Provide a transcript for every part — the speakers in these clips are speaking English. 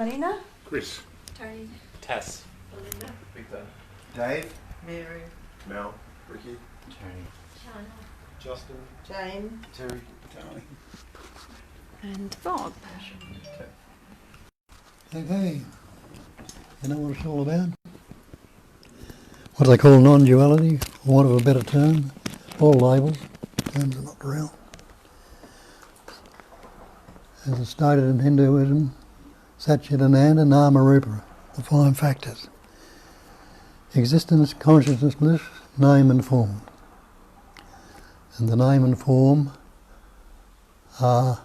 Marina? Chris. Tony. Tess. Belinda. Victor. Dave. Mary. Mel. Ricky. Tony. Shana. Justin. Jane. Terry. Tony. And Bob. Okay, you know what it's all about? What they call non-duality, for want of a better term. All labels, terms are not real. As it's stated in Hinduism, Satchidananda Nama Rupa, the 5 factors. Existence, consciousness, bliss, name and form. And the name and form are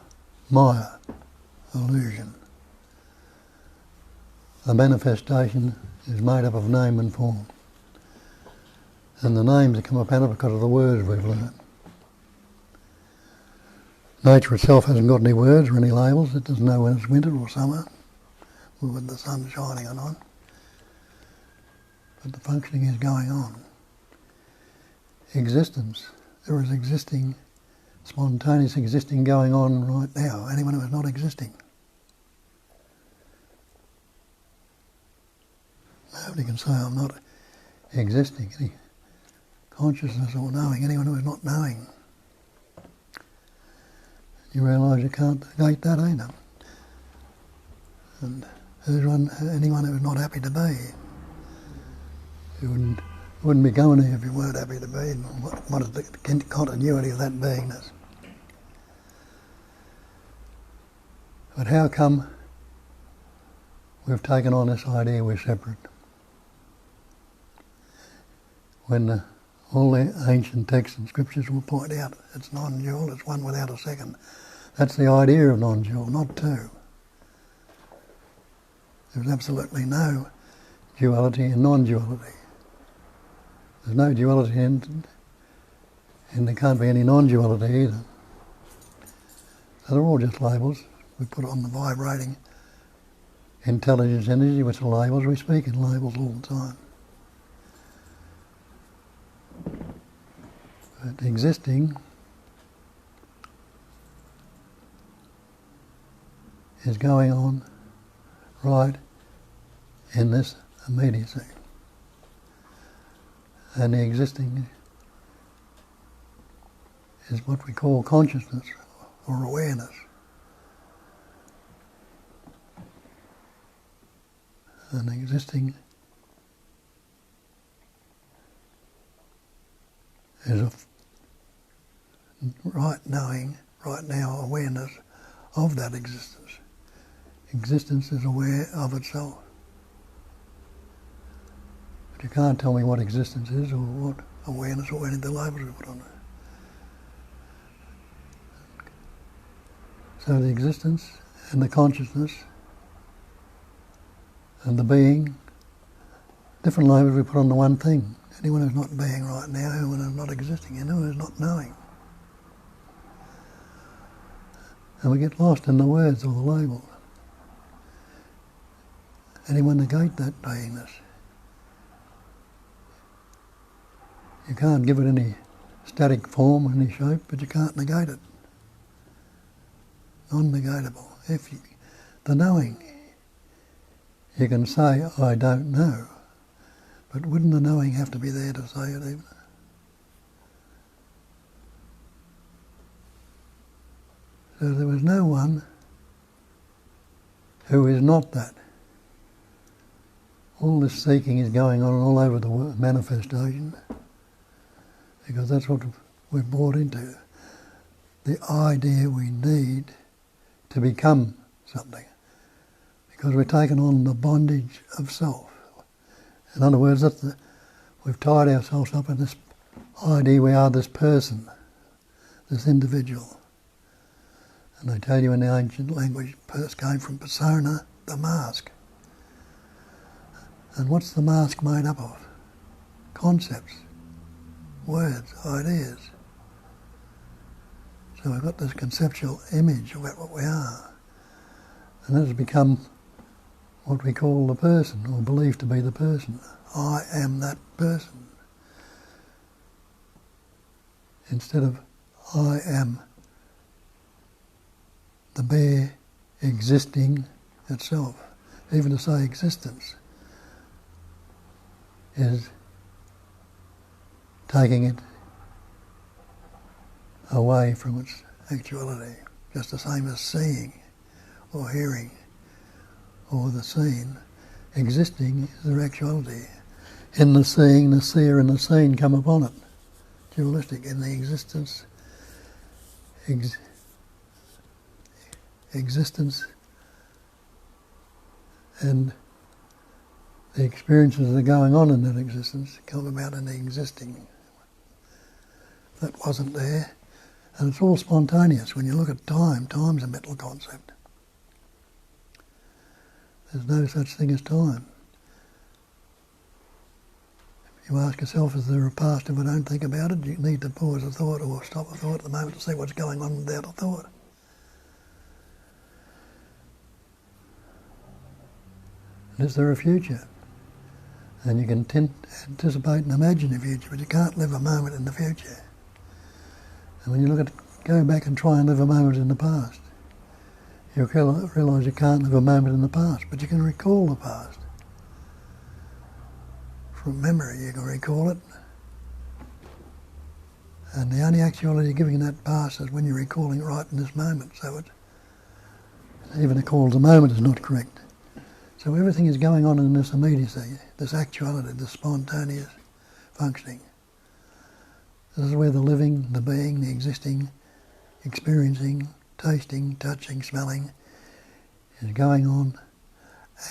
Maya, illusion. The manifestation is made up of name and form. And the names come about because of the words we've learned. Nature itself hasn't got any words or any labels. It doesn't know when it's winter or summer, or when the sun's shining or not. But the functioning is going on. Existence, there is existing, spontaneous existing going on right now. Anyone who is not existing. Nobody can say I'm not existing. Any consciousness or knowing, anyone who is not knowing. You realise you can't negate that either. And anyone who is not happy to be, you wouldn't be going here if you weren't happy to be. What is the continuity of that beingness? But how come we've taken on this idea we're separate? When all the ancient texts and scriptures will point out it's non-dual, it's one without a second. That's the idea of non-dual, not two. There's absolutely no duality in non-duality. There's no duality and there can't be any non-duality either. So they're all just labels. We put on the vibrating intelligence energy, which are labels. We speak in labels all the time. But existing is going on right in this immediacy. And the existing is what we call consciousness or awareness. And existing is a right knowing, right now awareness of that existence. Existence is aware of itself. But you can't tell me what existence is or what awareness or any of the labels we put on it. So the existence and the consciousness and the being, different labels we put on the one thing. Anyone who's not being right now, anyone who's not existing, anyone who's not knowing. And we get lost in the words or the labels. Anyone negate that beingness. You can't give it any static form, any shape, but you can't negate it. Non-negatable. The knowing, you can say, I don't know, but wouldn't the knowing have to be there to say it even? So there was no one who is not that. All this seeking is going on all over the manifestation, because that's what we're brought into. The idea we need to become something, because we're taking on the bondage of self. In other words, we've tied ourselves up in this idea we are this person, this individual. And they tell you in the ancient language, came from persona, the mask. And what's the mask made up of? Concepts, words, ideas. So we've got this conceptual image of what we are. And it has become what we call the person, or believed to be the person. I am that person. Instead of I am the bare existing itself. even to say existence is taking it away from its actuality, just the same as seeing or hearing or the seen. Existing is their actuality. In the seeing, the seer and the seen come upon it. Dualistic. In the existence, existence and the experiences that are going on in that existence come about in the existing. That wasn't there. And it's all spontaneous. When you look at time, time's a mental concept. There's no such thing as time. You ask yourself, is there a past if I don't think about it? You need to pause a thought or stop a thought at the moment to see what's going on without a thought. And is there a future? And you can anticipate and imagine the future, but you can't live a moment in the future. And when you look at, go back and try and live a moment in the past, you realise you can't live a moment in the past, but you can recall the past. From memory you can recall it. And the only actuality you're giving that past is when you're recalling it right in this moment. So it, even to call the moment is not correct. So everything is going on in this immediacy, this actuality, this spontaneous functioning. This is where the living, the being, the existing, experiencing, tasting, touching, smelling is going on,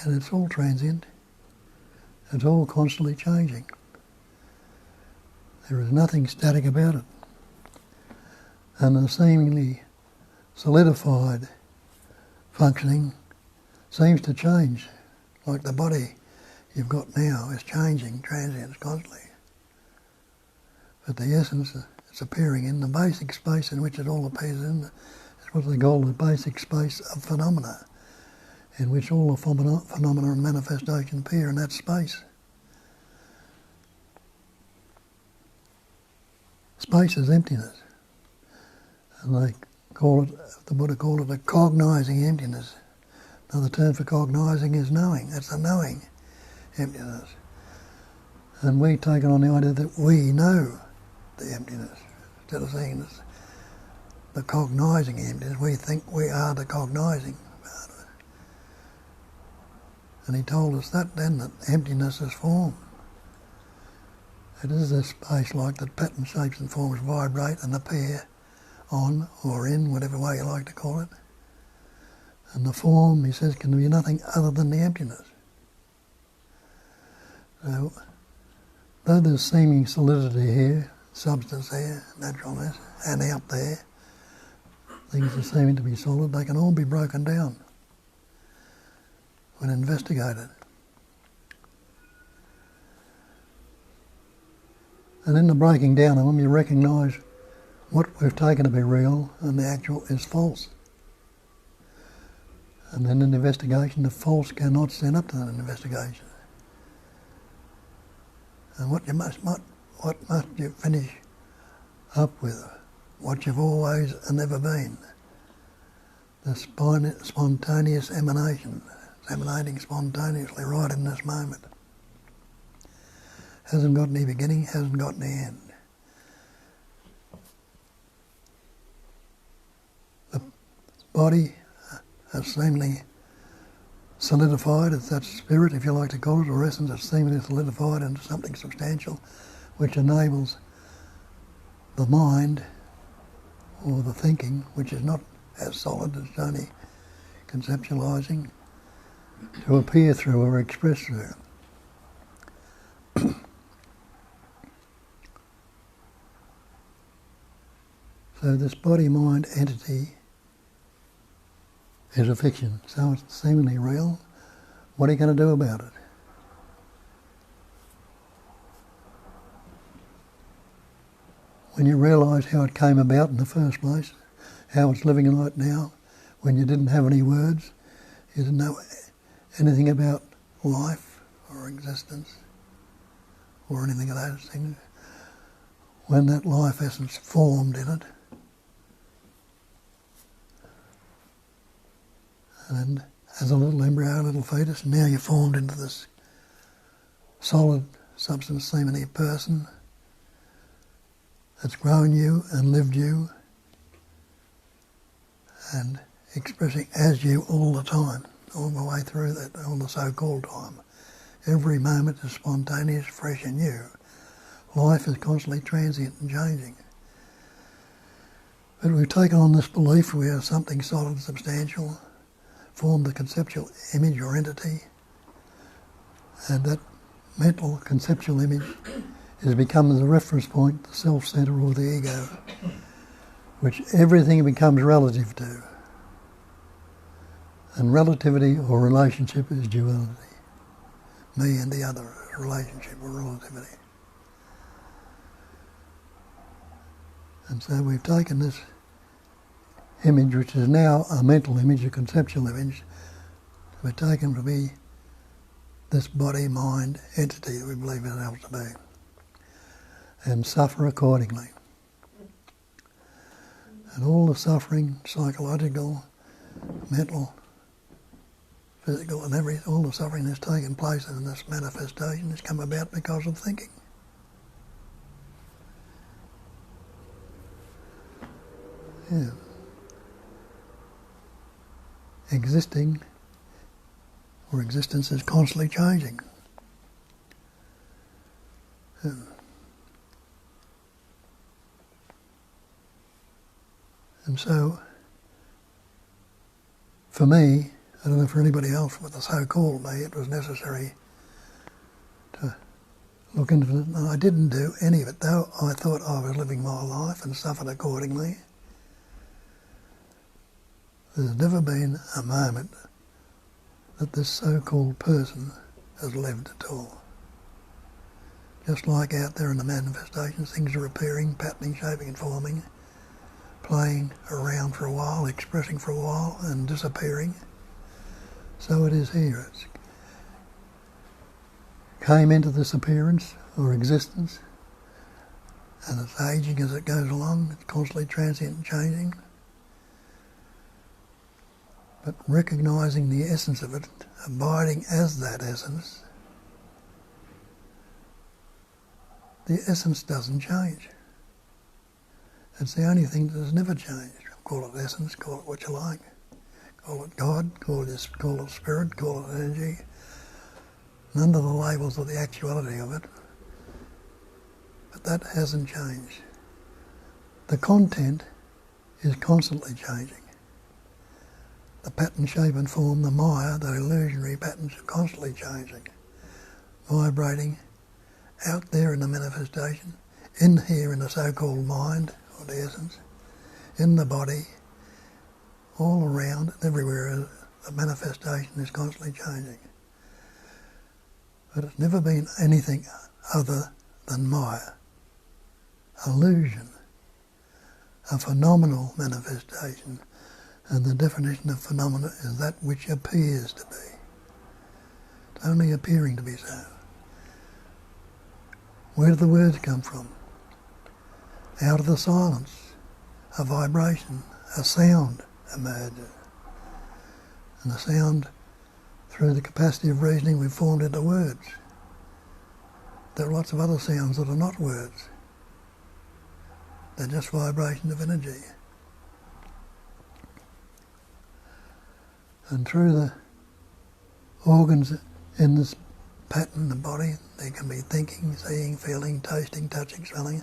and it's all transient. It's all constantly changing. There is nothing static about it. And the seemingly solidified functioning seems to change, like the body you've got now is changing, transient constantly. But the essence it's appearing in, the basic space in which it all appears in, is what they call the basic space of phenomena, in which all the phenomena and manifestation appear in that space. Space is emptiness. And they call it, the Buddha called it a cognising emptiness. Another term for cognising is knowing. That's a knowing emptiness. And we take it on the idea that we know the emptiness. Instead of seeing this, the cognising emptiness, we think we are the cognising part of it. And he told us that then, that emptiness is form. It is this space like that pattern shapes and forms vibrate and appear on or in, whatever way you like to call it. And the form, he says, can be nothing other than the emptiness. So, though there's seeming solidity here, substance there, naturalness, and out there, things are seeming to be solid, they can all be broken down when investigated. And in the breaking down of them, you recognise what we've taken to be real and the actual is false. And then in the investigation, the false cannot stand up to that investigation. And what must you finish up with? What you've always and never been. The spontaneous emanation. It's emanating spontaneously right in this moment. Hasn't got any beginning, hasn't got any end. The body has seemingly solidified, it's that spirit, if you like to call it, or essence, it's seemingly solidified into something substantial, which enables the mind, or the thinking, which is not as solid, it's only conceptualising, to appear through or express through. So this body-mind entity is a fiction, so it's seemingly real. What are you going to do about it? When you realise how it came about in the first place, how it's living right now, when you didn't have any words, you didn't know anything about life or existence or anything of those things, when that life essence formed in it, and as a little embryo, a little fetus, and now you're formed into this solid substance, seemingly person that's grown you and lived you and expressing as you all the time, all the way through that, all the so-called time. Every moment is spontaneous, fresh and new. Life is constantly transient and changing. But we've taken on this belief we are something solid, substantial, formed the conceptual image or entity, and that mental conceptual image has become the reference point, the self-centre or the ego, which everything becomes relative to. And relativity or relationship is duality. Me and the other is relationship or relativity. And so we've taken this image, which is now a mental image, a conceptual image, we've taken to be this body-mind entity that we believe ourselves to be, and suffer accordingly. And all the suffering, psychological, mental, physical and all the suffering that's taken place in this manifestation has come about because of thinking. Yeah. Existing or existence is constantly changing. Yeah. And so, for me, I don't know for anybody else with the so-called me, it was necessary to look into it. And I didn't do any of it, though I thought I was living my life and suffered accordingly. There's never been a moment that this so-called person has lived at all. Just like out there in the manifestations, things are appearing, patterning, shaping and forming, playing around for a while, expressing for a while and disappearing. So it is here. It came into this appearance or existence, and it's aging as it goes along. It's constantly transient and changing. But recognising the essence of it, abiding as that essence, the essence doesn't change. It's the only thing that has never changed. Call it essence, call it what you like. Call it God, call it spirit, call it energy. None of the labels of the actuality of it. But that hasn't changed. The content is constantly changing. The pattern, shape and form, the Maya, the illusionary patterns are constantly changing, vibrating out there in the manifestation, in here in the so-called mind, or the essence, in the body, all around and everywhere. The manifestation is constantly changing. But it's never been anything other than Maya, illusion, a phenomenal manifestation. And the definition of phenomena is that which appears to be. It's only appearing to be so. Where do the words come from? Out of the silence, a vibration, a sound emerges. And the sound, through the capacity of reasoning, we've formed into words. There are lots of other sounds that are not words. They're just vibrations of energy. And through the organs in this pattern, the body, there can be thinking, seeing, feeling, tasting, touching, smelling,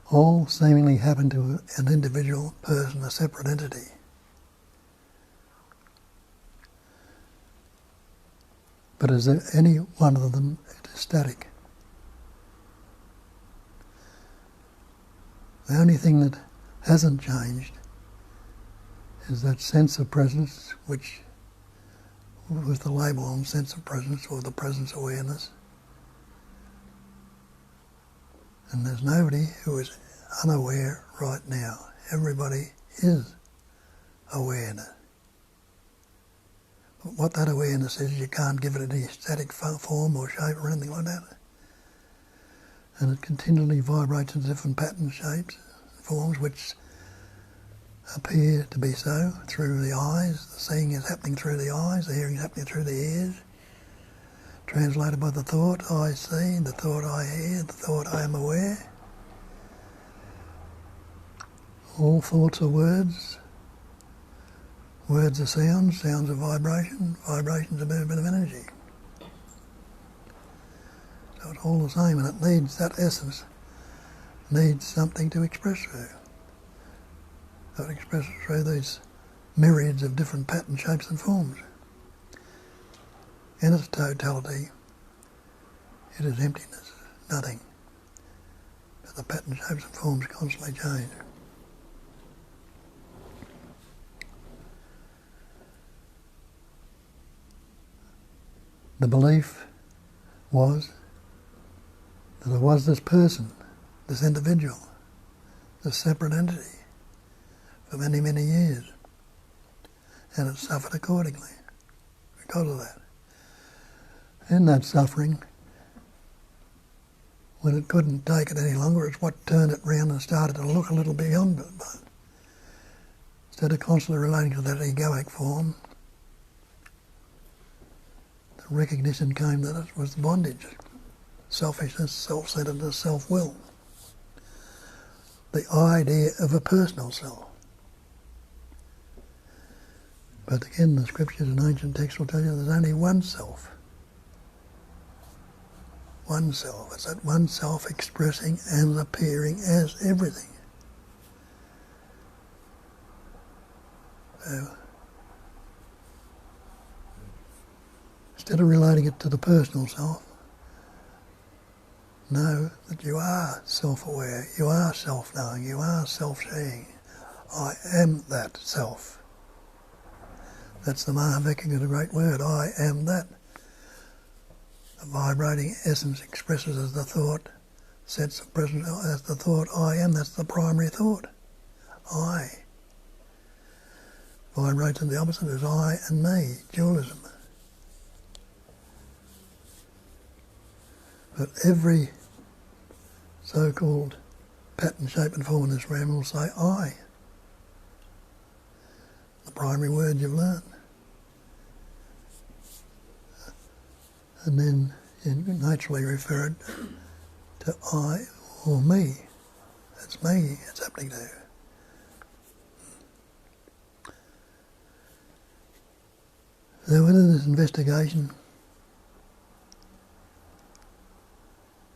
all seemingly happen to an individual person, a separate entity. But is there any one of them it is static? The only thing that hasn't changed is that sense of presence, which, with the label on sense of presence or the presence awareness. And there's nobody who is unaware right now. Everybody is awareness. But what that awareness is, you can't give it any static form or shape or anything like that. And it continually vibrates in different patterns, shapes, forms, which appear to be so through the eyes. The seeing is happening through the eyes, the hearing is happening through the ears. Translated by the thought I see, the thought I hear, the thought I am aware. All thoughts are words. Words are sounds, sounds are vibration, vibrations are movement of energy. So it's all the same, and it needs, that essence needs something to express through. So it expresses through these myriads of different patterns, shapes and forms. In its totality, it is emptiness, nothing. But the pattern, shapes and forms constantly change. The belief was that there was this person, this individual, this separate entity for many, many years. And it suffered accordingly because of that. In that suffering, when it couldn't take it any longer, it's what turned it round and started to look a little beyond it. But instead of constantly relating to that egoic form, the recognition came that it was bondage, selfishness, self-centeredness, self-will. The idea of a personal self. But again, the scriptures and ancient texts will tell you there's only one self. One self. It's that one self expressing and appearing as everything. So, instead of relating it to the personal self, know that you are self-aware, you are self-knowing, you are self-seeing. I am that self. That's the Mahavecking of the great word, I am that. The vibrating essence expresses as the thought, sets the present as the thought I am, that's the primary thought. I. Vibrates in the opposite is I and me, dualism. But every so-called pattern, shape and form in this realm will say I. The primary word you've learned. And then you naturally refer it to I or me. It's me it's happening to. So within this investigation,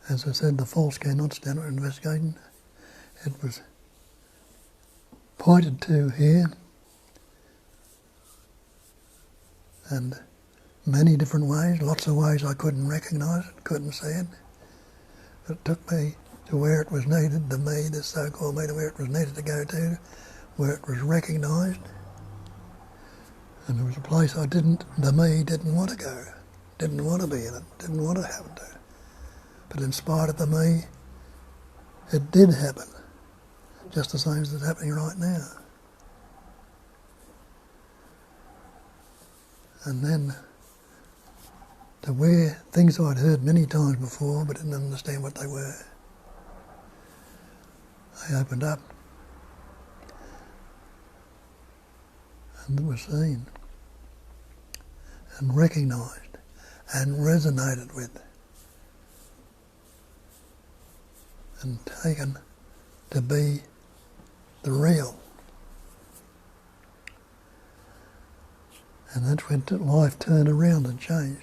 as I said, the false cannot stand for investigation. It was pointed to here, and many different ways, lots of ways I couldn't recognise it, couldn't see it. It took me to where it was needed, the me, this so-called me, to where it was needed to go to, where it was recognised. And there was a place the me didn't want to go, didn't want to be in it, didn't want to happen to. But in spite of the me, it did happen, just the same as it's happening right now. And then to where things I'd heard many times before but didn't understand what they were, they opened up and were seen and recognised and resonated with and taken to be the real. And that's when life turned around and changed.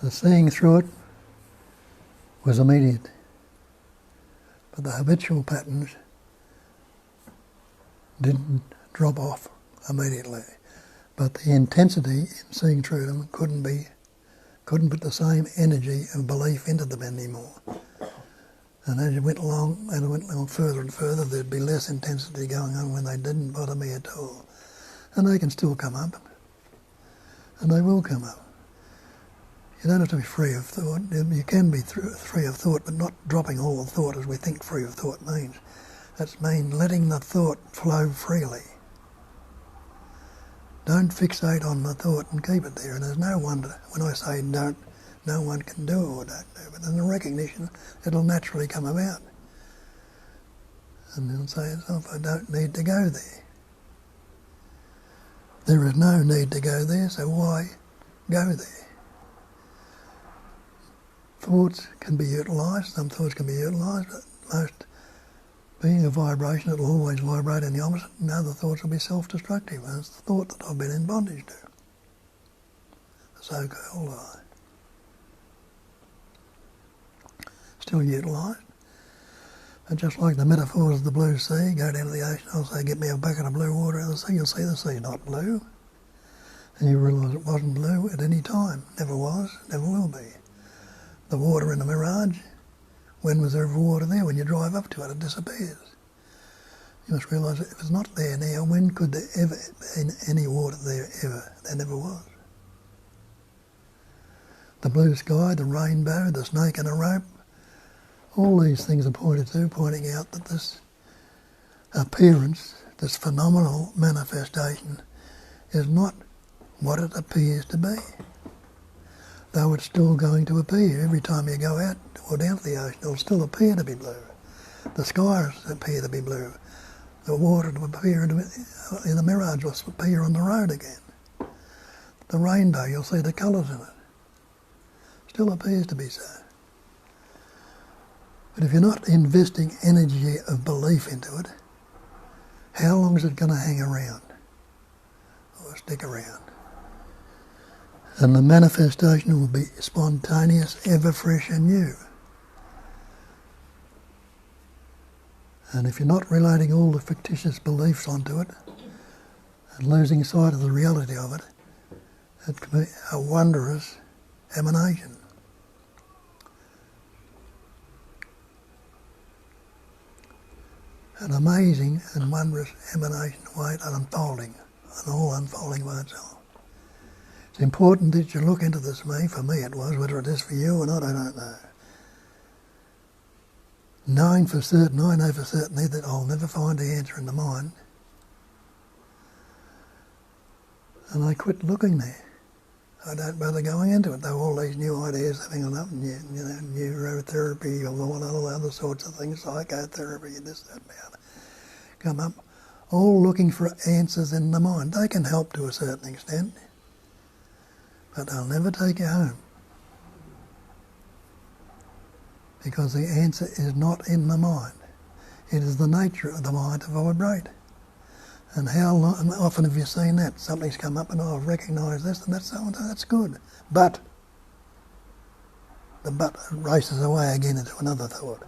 The seeing through it was immediate, but the habitual patterns didn't drop off immediately. But the intensity in seeing through them couldn't put the same energy of belief into them anymore. And as you went along further and further, there'd be less intensity going on when they didn't bother me at all. And they can still come up, and they will come up. You don't have to be free of thought. You can be free of thought, but not dropping all the thought as we think free of thought means. That's letting the thought flow freely. Don't fixate on the thought and keep it there. And there's no one, when I say don't, no one can do or don't do. But in the recognition, it'll naturally come about. And you'll say to yourself, I don't need to go there. There is no need to go there, so why go there? Thoughts can be utilised, some thoughts can be utilised, but most, being a vibration, it'll always vibrate in the opposite, and other thoughts will be self-destructive, and it's the thought that I've been in bondage to, the so-called I. Still utilised. And just like the metaphors of the blue sea, go down to the ocean, I'll say, get me a bucket of blue water out of the sea, you'll see the sea not blue. And you realise it wasn't blue at any time, never was, never will be. The water in the mirage, when was there ever water there? When you drive up to it, it disappears. You must realise that if it's not there now, when could there ever be any water there ever? There never was. The blue sky, the rainbow, the snake and a rope, all these things are pointing out that this appearance, this phenomenal manifestation, is not what it appears to be. Though it's still going to appear. Every time you go out or down to the ocean, it'll still appear to be blue. The skies appear to be blue. The water will appear in the mirage will appear on the road again. The rainbow, you'll see the colours in it. Still appears to be so. But if you're not investing energy of belief into it, how long is it going to hang around or stick around? And the manifestation will be spontaneous, ever fresh and new. And if you're not relating all the fictitious beliefs onto it and losing sight of the reality of it, it can be a wondrous emanation. An amazing and wondrous emanation, way and unfolding, and all unfolding by itself. It's important that you look into this me. For me it was, whether it is for you or not, I don't know. Knowing for certain, I know for certainty that I'll never find the answer in the mind. And I quit looking there. I don't bother going into it, though all these new ideas having on up, neurotherapy, all other sorts of things, psychotherapy, this, that, and the other, come up, all looking for answers in the mind. They can help to a certain extent, but they'll never take you home. Because the answer is not in the mind. It is the nature of the mind to vibrate. And how often have you seen that? Something's come up and I've recognised this and that's good. But the but races away again into another thought.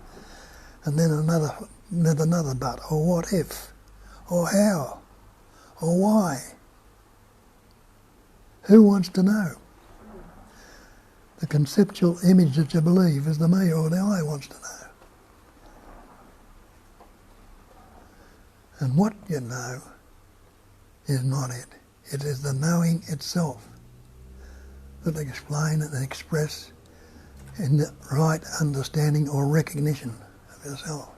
And then another but, or what if, or how, or why. Who wants to know? The conceptual image that you believe is the me or the I wants to know. And what you know is not it. It is the knowing itself that explain and express in the right understanding or recognition of yourself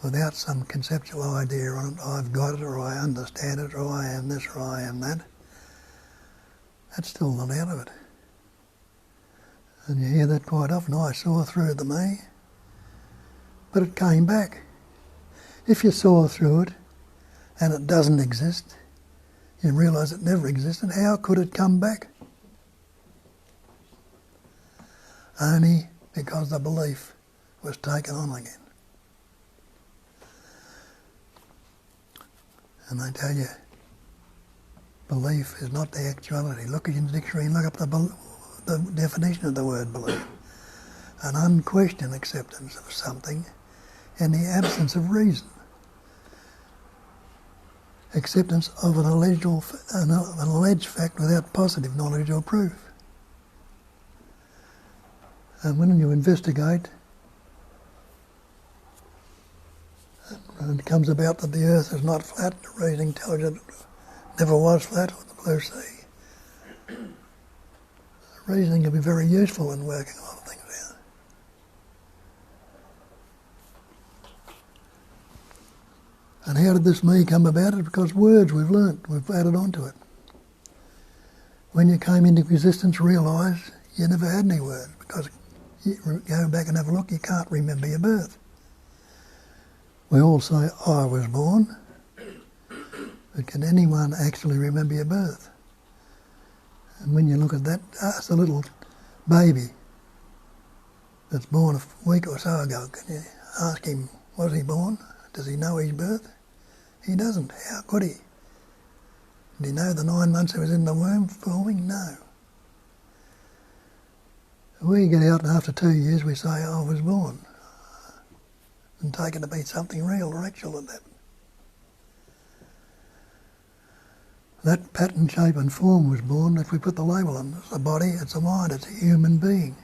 without some conceptual idea on it, I've got it, or I understand it, or I am this, or I am that. That's still not out of it. And you hear that quite often, I saw through the me, but it came back. If you saw through it and it doesn't exist, you realise it never existed, how could it come back? Only because the belief was taken on again. And I tell you, belief is not the actuality. Look in the dictionary and look up the definition of the word belief. An unquestioned acceptance of something in the absence of reason. Acceptance of an alleged fact without positive knowledge or proof. And when you investigate, and it comes about that the earth is not flat, the reasoning tells you it never was flat on the blue sea. The reasoning can be very useful in working a lot of things out. And how did this me come about? It's because words we've learnt, we've added onto it. When you came into existence, realise you never had any words, because you go back and have a look, you can't remember your birth. We all say, I was born, but can anyone actually remember your birth? And when you look at that, ask the little baby that's born a week or so ago, can you ask him, was he born? Does he know his birth? He doesn't. How could he? Did he know the 9 months he was in the womb forming? No. We get out and after 2 years we say, I was born, and take it to be something real or actual at that. That pattern, shape and form was born if we put the label on. It's a body, it's a mind, it's a human being.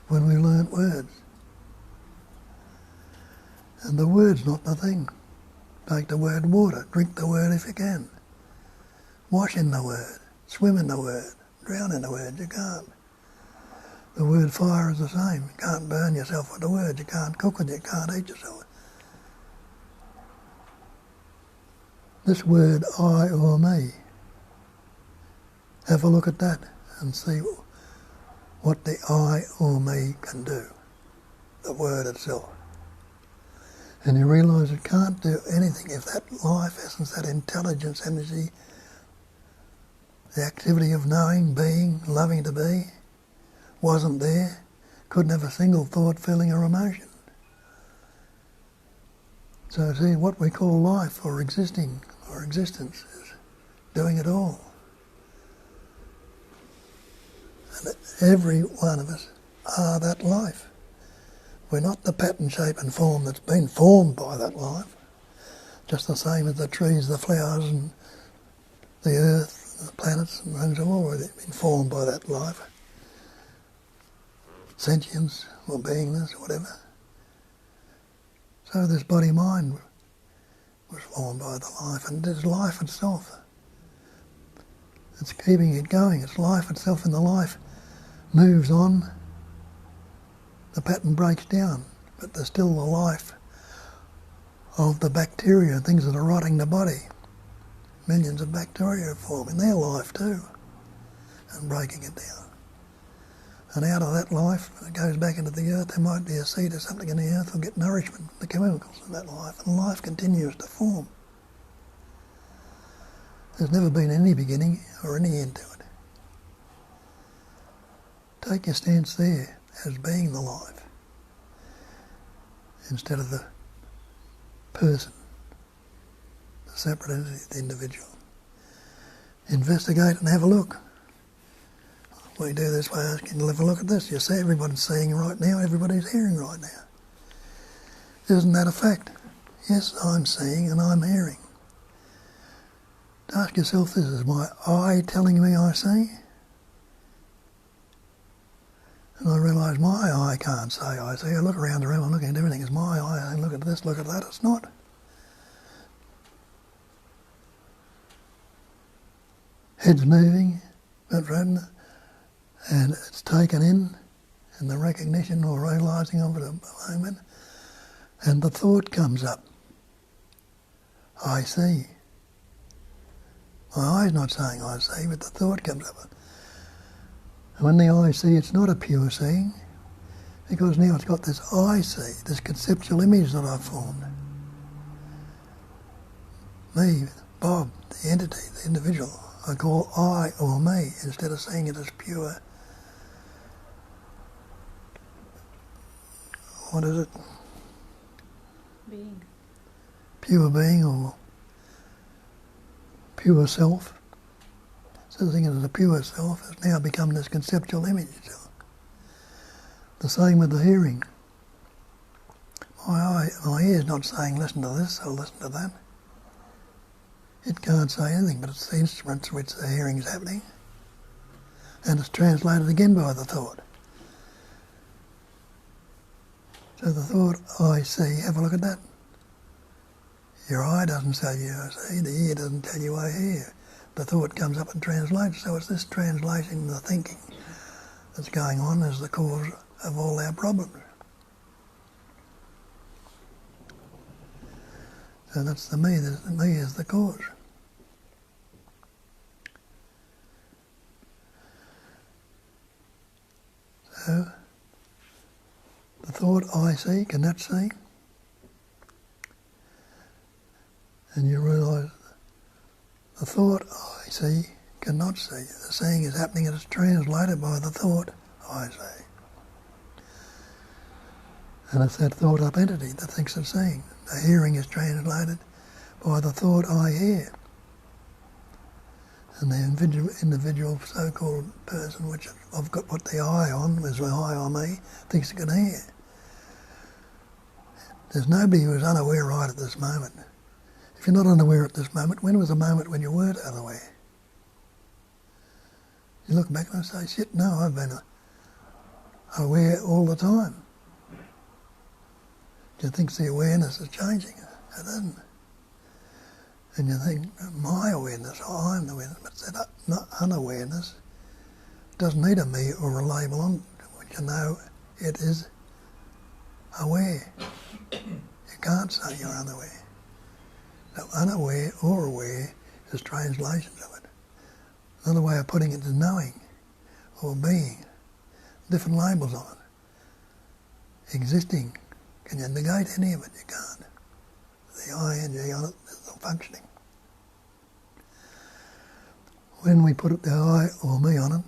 When we learnt words. And the word's not the thing. Take the word water, drink the word if you can. Wash in the word, swim in the word, drown in the word, you can't. The word fire is the same. You can't burn yourself with the word, you can't cook with it, you can't eat yourself. This word, I or me, have a look at that and see what the I or me can do, the word itself. And you realise it can't do anything if that life essence, that intelligence, energy, the activity of knowing, being, loving to be, wasn't there, couldn't have a single thought, feeling or emotion. So see, what we call life or existing or existence is doing it all. And every one of us are that life. We're not the pattern, shape and form that's been formed by that life. Just the same as the trees, the flowers and the earth, the planets and things have all been formed by that life. Sentience or beingness or whatever. So this body-mind was formed by the life, and it's life itself. It's keeping it going. It's life itself, and the life moves on. The pattern breaks down, but there's still the life of the bacteria and things that are rotting the body. Millions of bacteria are forming their life too, and breaking it down. And out of that life, when it goes back into the earth, there might be a seed or something in the earth will get nourishment, the chemicals in that life, and life continues to form. There's never been any beginning or any end to it. Take your stance there as being the life, instead of the person, the separate entity, the individual. Investigate and have a look. We do this by asking to have a look at this. You see, everybody's seeing right now, everybody's hearing right now. Isn't that a fact? Yes, I'm seeing and I'm hearing. Ask yourself this, is my eye telling me I see? And I realise my eye can't say I see. I look around the room, I'm looking at everything. It's my eye, I look at this, look at that. It's not. Head's moving, and it's taken in the recognition or realising of it a moment, and the thought comes up. I see. My eye's not saying I see, but the thought comes up. And when the I see, it's not a pure seeing, because now it's got this I see, this conceptual image that I've formed. Me, Bob, the entity, the individual, I call I or me, instead of seeing it as pure, what is it? Being. Pure being or pure self. So the thing is, the pure self has now become this conceptual image. The same with the hearing. My ear's not saying listen to this or listen to that. It can't say anything, but it's the instruments which the hearing is happening. And it's translated again by the thought. So the thought, I see, have a look at that. Your eye doesn't tell you I see, the ear doesn't tell you I hear. The thought comes up and translates, so it's this translation, the thinking that's going on is the cause of all our problems. So that's the me is the cause. So, the thought I see, can that see? and you realise the thought I see cannot see. The seeing is happening and it's translated by the thought I see. And it's that thought up entity that thinks it's seeing. The hearing is translated by the thought I hear. And the individual so-called person, which I've got put the eye on, is the eye on me, thinks it can hear. There's nobody who is unaware right at this moment. If you're not unaware at this moment, when was the moment when you weren't unaware? You look back and say, shit, no, I've been aware all the time. You think the awareness is changing. It isn't. And you think, my awareness, I'm the awareness, but that unawareness doesn't need a me or a label on it, which you know it is aware. You can't say you're unaware. So unaware or aware is translations of it. Another way of putting it is knowing or being. Different labels on it. Existing. Can you negate any of it? You can't. The ing on it is not functioning. When we put the I or me on it,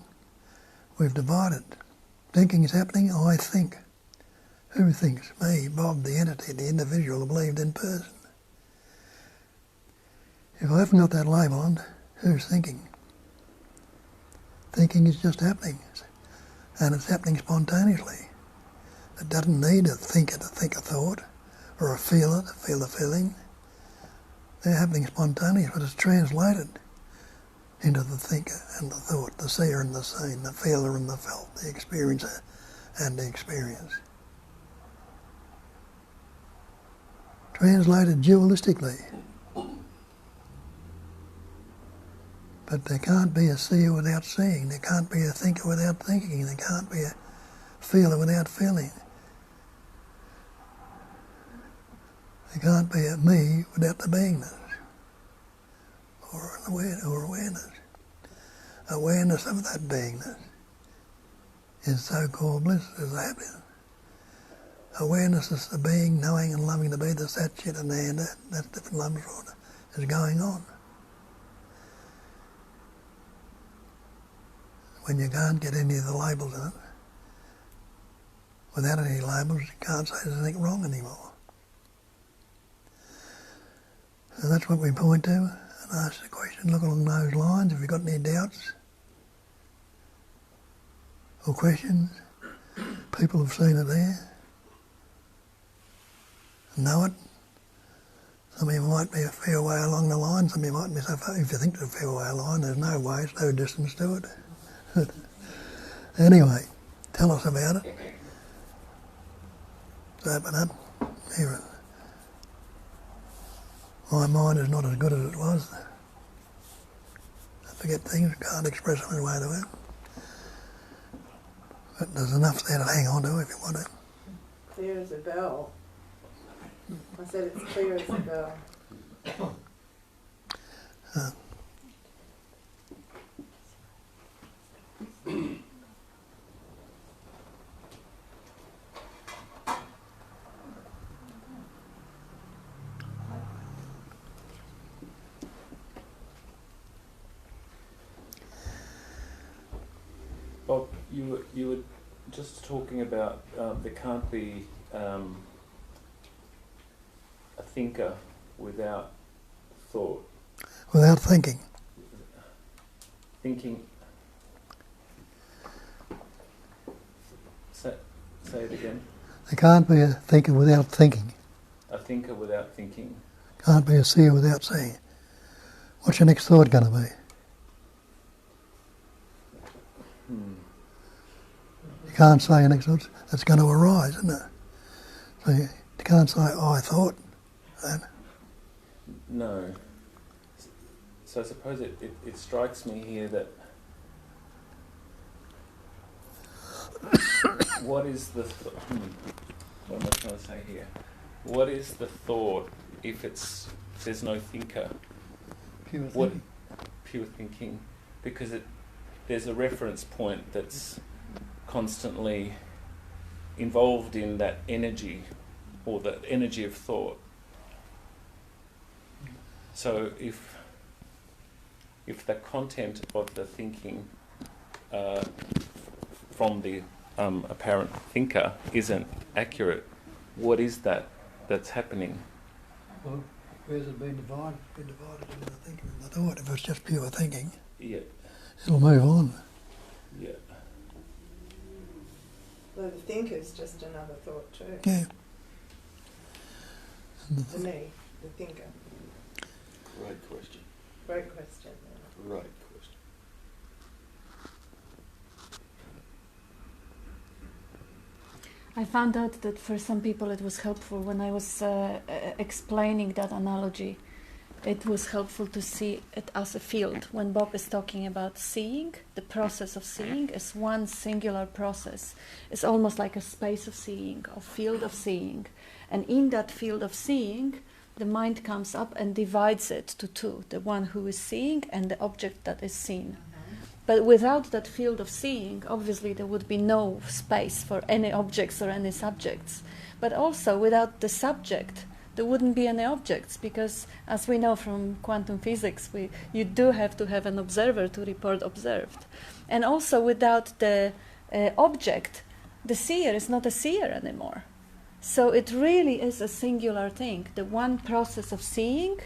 we've divided. Thinking is happening, I think. Who thinks? Me, Bob, the entity, the individual, the believed in person. If I haven't got that label on, who's thinking? Thinking is just happening, and it's happening spontaneously. It doesn't need a thinker to think a thought, or a feeler to feel a feeling. They're happening spontaneously, but it's translated into the thinker and the thought, the seer and the seen, the feeler and the felt, the experiencer and the experience. Translated dualistically. But there can't be a seer without seeing. There can't be a thinker without thinking. There can't be a feeler without feeling. There can't be a me without the beingness or awareness. Awareness of that beingness is so-called bliss, is happiness. Awareness is the being, knowing and loving to be, that's that shit and that's different levels of order is going on. When you can't get any of the labels in it, without any labels, you can't say there's anything wrong anymore. So that's what we point to and ask the question, look along those lines. Have you got any doubts or questions? People have seen it there, know it. Some of you might be a fair way along the line, some of you might be so far, if you think there's a fair way along, there's no way, it's no distance to it. Anyway, tell us about it. So open up. Here. My mind is not as good as it was. I forget things, can't express them in a way to it. But there's enough there to hang on to if you want it. Clear as a bell. I said it's clear as a bell. Bob, you were just talking about there can't be a thinker without thought. Without thinking. Thinking. Say it again. There can't be a thinker without thinking. A thinker without thinking. Can't be a seer without seeing. What's your next thought going to be? You can't say your next thought. It's going to arise, isn't it? So you can't say, oh, I thought. Right? No. So I suppose it strikes me here that what is the what am I trying to say here? What is the thought if there's no thinker? Pure thinking. Pure thinking, because there's a reference point that's constantly involved in that energy, or the energy of thought. So if the content of the thinking from the apparent thinker isn't accurate, what is that that's happening? Well, where's it been divided? It's been divided into the thinking and the thought. If it's just pure thinking, Yeah. it'll move on. Yeah. So the thinker's just another thought too. Yeah. To me, the thinker. Great question. Great question. Great question. I found out that for some people it was helpful when I was explaining that analogy. It was helpful to see it as a field. When Bob is talking about seeing, the process of seeing is one singular process. It's almost like a space of seeing, a field of seeing. And in that field of seeing, the mind comes up and divides it to two, the one who is seeing and the object that is seen. But without that field of seeing, obviously there would be no space for any objects or any subjects. But also without the subject, there wouldn't be any objects, because as we know from quantum physics, you do have to have an observer to report observed. And also without the object, the seer is not a seer anymore. So it really is a singular thing, the one process of seeing,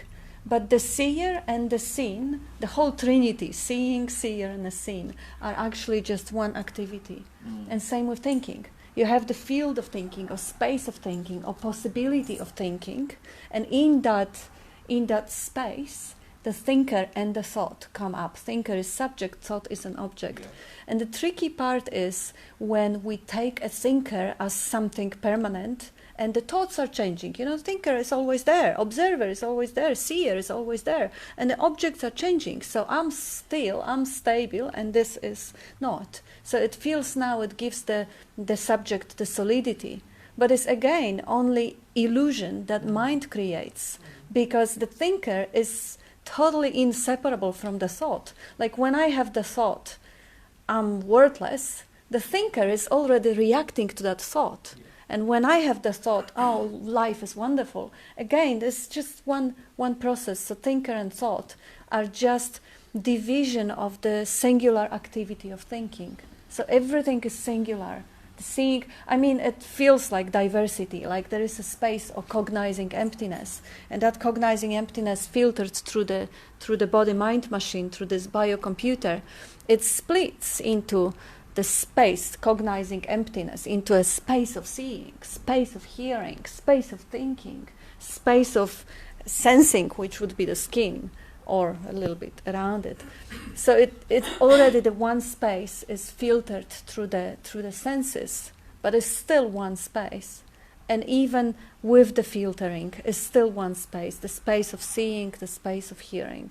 but the seer and the seen, the whole trinity, seeing, seer and a seen, are actually just one activity. And same with thinking. You have the field of thinking, or space of thinking, or possibility of thinking, and in that space, the thinker and the thought come up. Thinker is subject, thought is an object. Yeah. And the tricky part is when we take a thinker as something permanent, and the thoughts are changing. You know, thinker is always there, observer is always there, seer is always there, and the objects are changing. So I'm still, I'm stable, and this is not. So it feels now, it gives the subject the solidity. But it's again only illusion that mind creates, because the thinker is totally inseparable from the thought. Like when I have the thought, I'm worthless, the thinker is already reacting to that thought. And when I have the thought, oh, life is wonderful, again, it's just one process. So thinker and thought are just division of the singular activity of thinking. So everything is singular. The seeing, I mean, it feels like diversity, like there is a space of cognizing emptiness, and that cognizing emptiness filtered through the body-mind machine, through this biocomputer, it splits into the space, cognizing emptiness, into a space of seeing, space of hearing, space of thinking, space of sensing, which would be the skin, or a little bit around it. So it already, the one space is filtered through the senses, but it's still one space. And even with the filtering, it's still one space, the space of seeing, the space of hearing.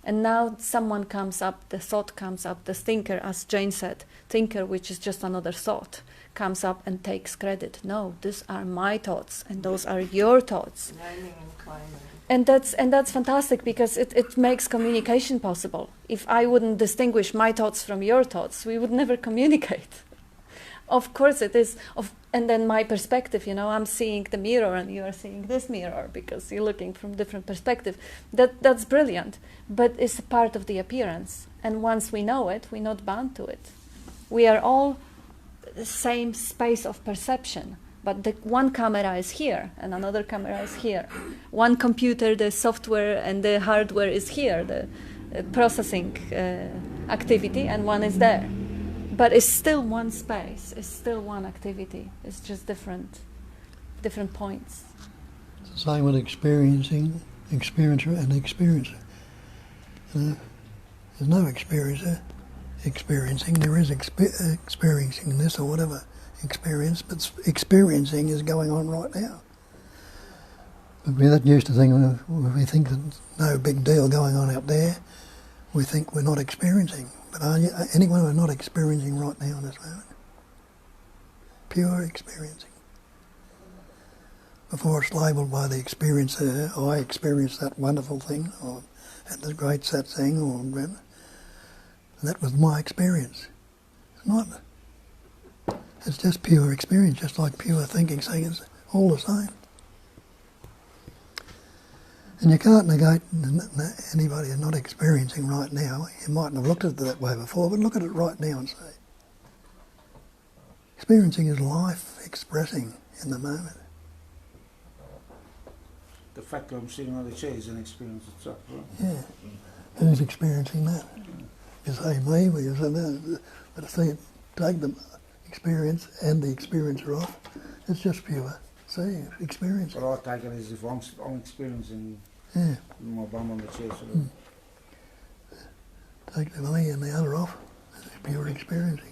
And now someone comes up, the thought comes up, the thinker, as Jane said, thinker, which is just another thought, comes up and takes credit. No, these are my thoughts, and those are your thoughts. Naming and claiming. And that's fantastic, because it makes communication possible. If I wouldn't distinguish my thoughts from your thoughts, we would never communicate. Of course it is. And then my perspective, I'm seeing the mirror and you are seeing this mirror because you're looking from different perspective. That's brilliant, but it's a part of the appearance. And once we know it, we're not bound to it. We are all the same space of perception. But the one camera is here and another camera is here. One computer, the software and the hardware is here, the processing activity, and one is there. But it's still one space, it's still one activity. It's just different points. It's the same with experiencing, experiencer and experiencer. There's no experiencer experiencing, there is experiencing this or whatever experience, but experiencing is going on right now. But we're that used to thinking, we think there's no big deal going on out there, we think we're not experiencing. But are you, anyone who's not experiencing right now in this moment? Pure experiencing. Before it's labelled by the experiencer, I experienced that wonderful thing, or had this great sad thing, or whatever. And that was my experience. It's not. It's just pure experience, just like pure thinking, saying it's all the same. And you can't negate anybody who's not experiencing right now. You mightn't have looked at it that way before, but look at it right now and say, experiencing is life expressing in the moment. The fact that I'm sitting on the chair is an experience itself, right? Yeah. Who's experiencing that? You say me, or you say no, but if they take the experience and the experiencer off, it's just pure seeing, experience. But I take it as if I'm experiencing my bum on the chair. Sort of. Take the me and the other off, it's pure experiencing.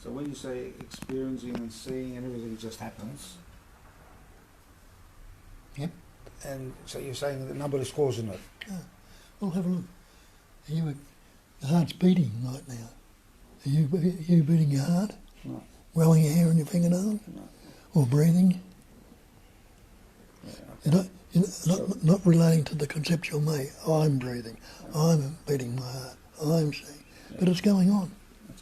So when you say experiencing and seeing and everything just happens, Yep. and so you're saying that nobody's causing it. Well, have a look. Your heart's beating right now. Are you beating your heart? No. Welling your hair on your fingernail? No. Or breathing? Yeah, You're not relating to the conceptual me. I'm breathing. I'm beating my heart. I'm seeing. But it's going on.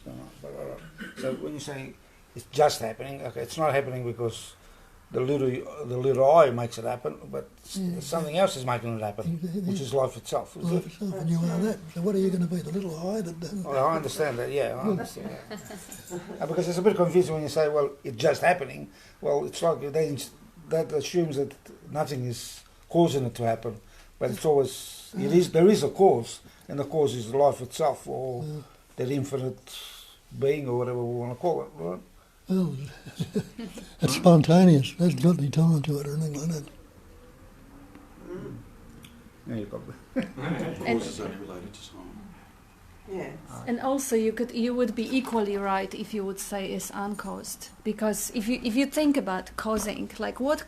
what's going on? So when you say it's just happening, okay, it's not happening because the little I makes it happen, but something else is making it happen, which is life itself. Is Life it? itself, and you are that. So what are you going to be? The little I that doesn't... Well, I understand that, yeah, I understand that. Because it's a bit confusing when you say, well, it's just happening. Well, it's like that assumes that nothing is causing it to happen, but it's always, there is a cause, and the cause is life itself, or that infinite being, or whatever we want to call it, right? Well, it's spontaneous. There's got any time to it or anything like that. Yeah, you got Causes only related to time. Yes. And also, you would be equally right if you would say it's uncaused, because if you think about causing, like what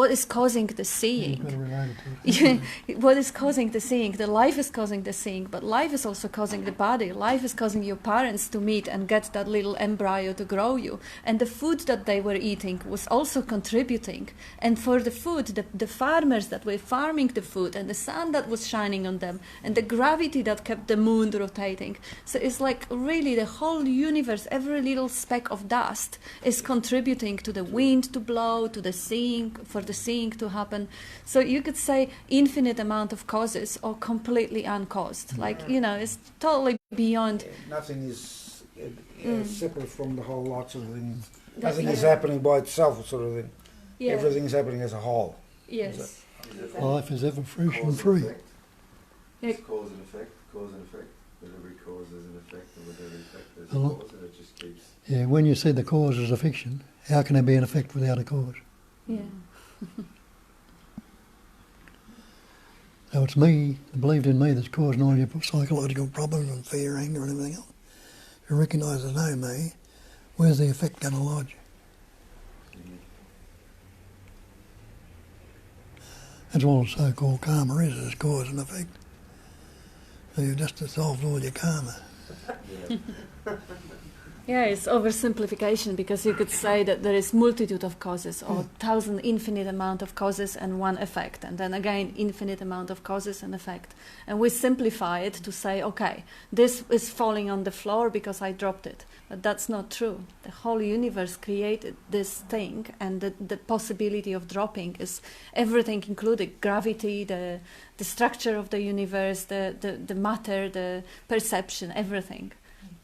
is causing the You've seeing? got to relate it to it. What is causing the seeing? The life is causing the seeing, but life is also causing the body. Life is causing your parents to meet and get that little embryo to grow you. And the food that they were eating was also contributing. And for the food, the farmers that were farming the food, and the sun that was shining on them, and the gravity that kept the moon rotating. So it's like really the whole universe, every little speck of dust is contributing to the wind to blow, to the seeing, for the seeing to happen. So you could say infinite amount of causes or completely uncaused. Like, it's totally beyond. Nothing is separate from the whole lot sort of thing. Nothing is happening by itself sort of thing. Yeah. Everything is happening as a whole. Yes. Life is ever friction-free. Yeah. Cause and effect, cause and effect. With every cause there's an effect, and with every effect there's a Hello? cause, and it just keeps... Yeah, when you say the cause is a fiction, how can there be an effect without a cause? Yeah. So it's me, that believed in me, that's causing all your psychological problems and fear, anger and everything else. If you recognise there's no me, where's the effect going to lodge? That's all so-called karma is cause and effect. So you've just dissolved all your karma. Yeah, it's oversimplification, because you could say that there is multitude of causes, or thousand infinite amount of causes and one effect, and then again infinite amount of causes and effect. And we simplify it to say, okay, this is falling on the floor because I dropped it. But that's not true. The whole universe created this thing, and the possibility of dropping is everything included: gravity, the structure of the universe, the matter, the perception, everything.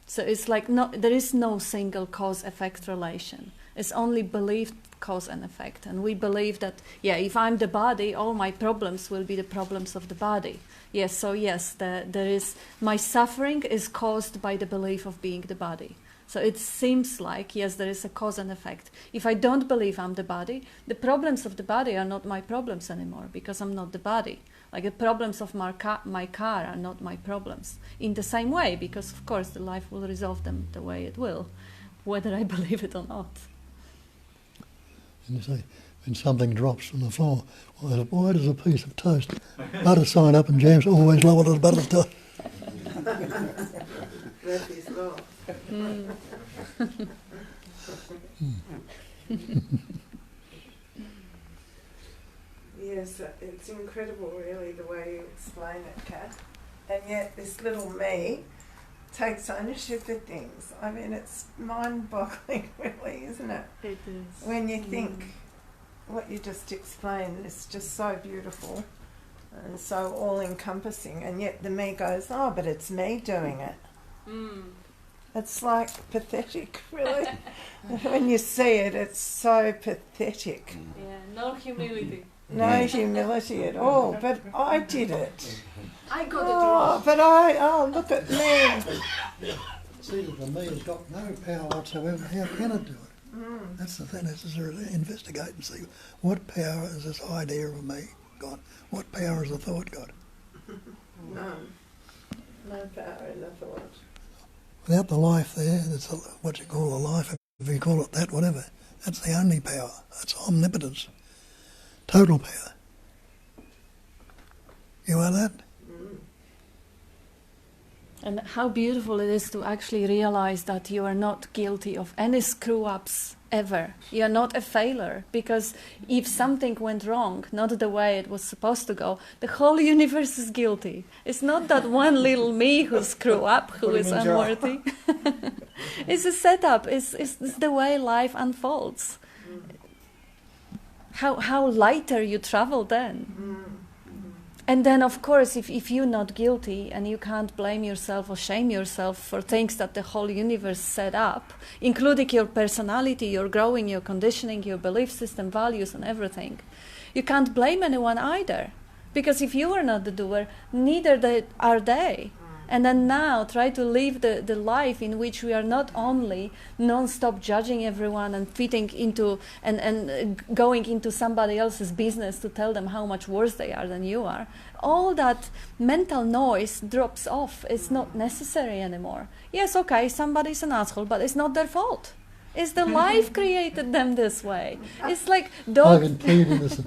So it's like there is no single cause-effect relation. It's only believed cause and effect. And we believe that, if I'm the body, all my problems will be the problems of the body. Yes, so yes, there is, my suffering is caused by the belief of being the body. So it seems like, yes, there is a cause and effect. If I don't believe I'm the body, the problems of the body are not my problems anymore, because I'm not the body. Like the problems of my car are not my problems. In the same way, because of course the life will resolve them the way it will, whether I believe it or not. And you say, when something drops on the floor, why does a piece of toast, butter sign up and jams always lower than butter toast? Murphy's Law. Yes, it's incredible really the way you explain it, Kat. And yet this little me takes ownership of things. I mean, it's mind-boggling really, isn't it? It is. When you think what you just explained is just so beautiful and so all-encompassing, and yet the me goes, oh, but it's me doing it. It's like pathetic, really. When you see it, it's so pathetic. Yeah, no humility. No humility at all, but I did it. I got it wrong. Oh, look at me. See, the me has got no power whatsoever. How can it do it? That's the thing. It's to investigate and see what power is this idea of me got. What power has the thought got? None. No power in the thought. Without the life there, that's what you call a life, if you call it that, whatever. That's the only power. That's omnipotence. Total power. You are that? And how beautiful it is to actually realize that you are not guilty of any screw-ups ever. You are not a failure, because if something went wrong, not the way it was supposed to go, the whole universe is guilty. It's not that one little me who screw up, who is unworthy. It's a setup. It's the way life unfolds. How lighter you travel then. And then, of course, if you're not guilty and you can't blame yourself or shame yourself for things that the whole universe set up, including your personality, your growing, your conditioning, your belief system, values, and everything, you can't blame anyone either. Because if you are not the doer, neither are they. And then now try to live the life in which we are not only non-stop judging everyone and fitting into and going into somebody else's business to tell them how much worse they are than you are. All that mental noise drops off. It's not necessary anymore. Yes, okay, somebody's an asshole, but it's not their fault. It's the life created them this way. It's like I've been pleading this.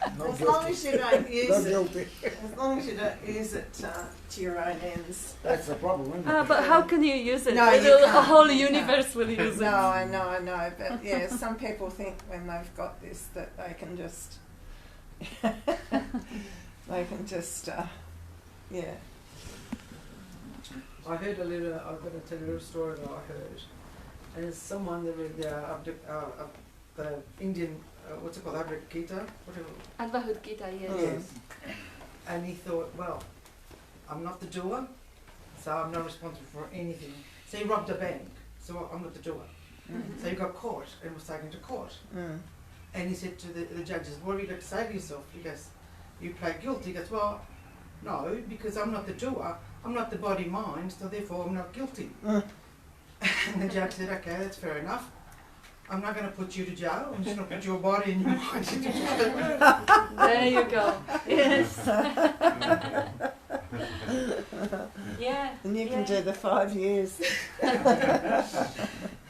As long as you don't use it, as long as you don't use it to your own ends. That's the problem, isn't it? but how can you use it? No, you The can't. whole You universe will use it. No, I know, but yeah, some people think when they've got this that they can just, yeah. I heard I'm going to tell you a little story that I heard. And it's someone that read the Indian, what's it called, Bhagavad Gita? Advaita Gita, yes. Yes. And he thought, well, I'm not the doer, so I'm not responsible for anything. So he robbed a bank, so I'm not the doer. So he got caught and was taken to court. And he said to the judges, what have you got to say to yourself? He goes, you plead guilty. He goes, well, no, because I'm not the doer, I'm not the body-mind, so therefore I'm not guilty. And the judge said, okay, that's fair enough. I'm not going to put you to jail, I'm just going to put your body and your mind into jail. There you go. Yes. Yeah. And you can do the 5 years.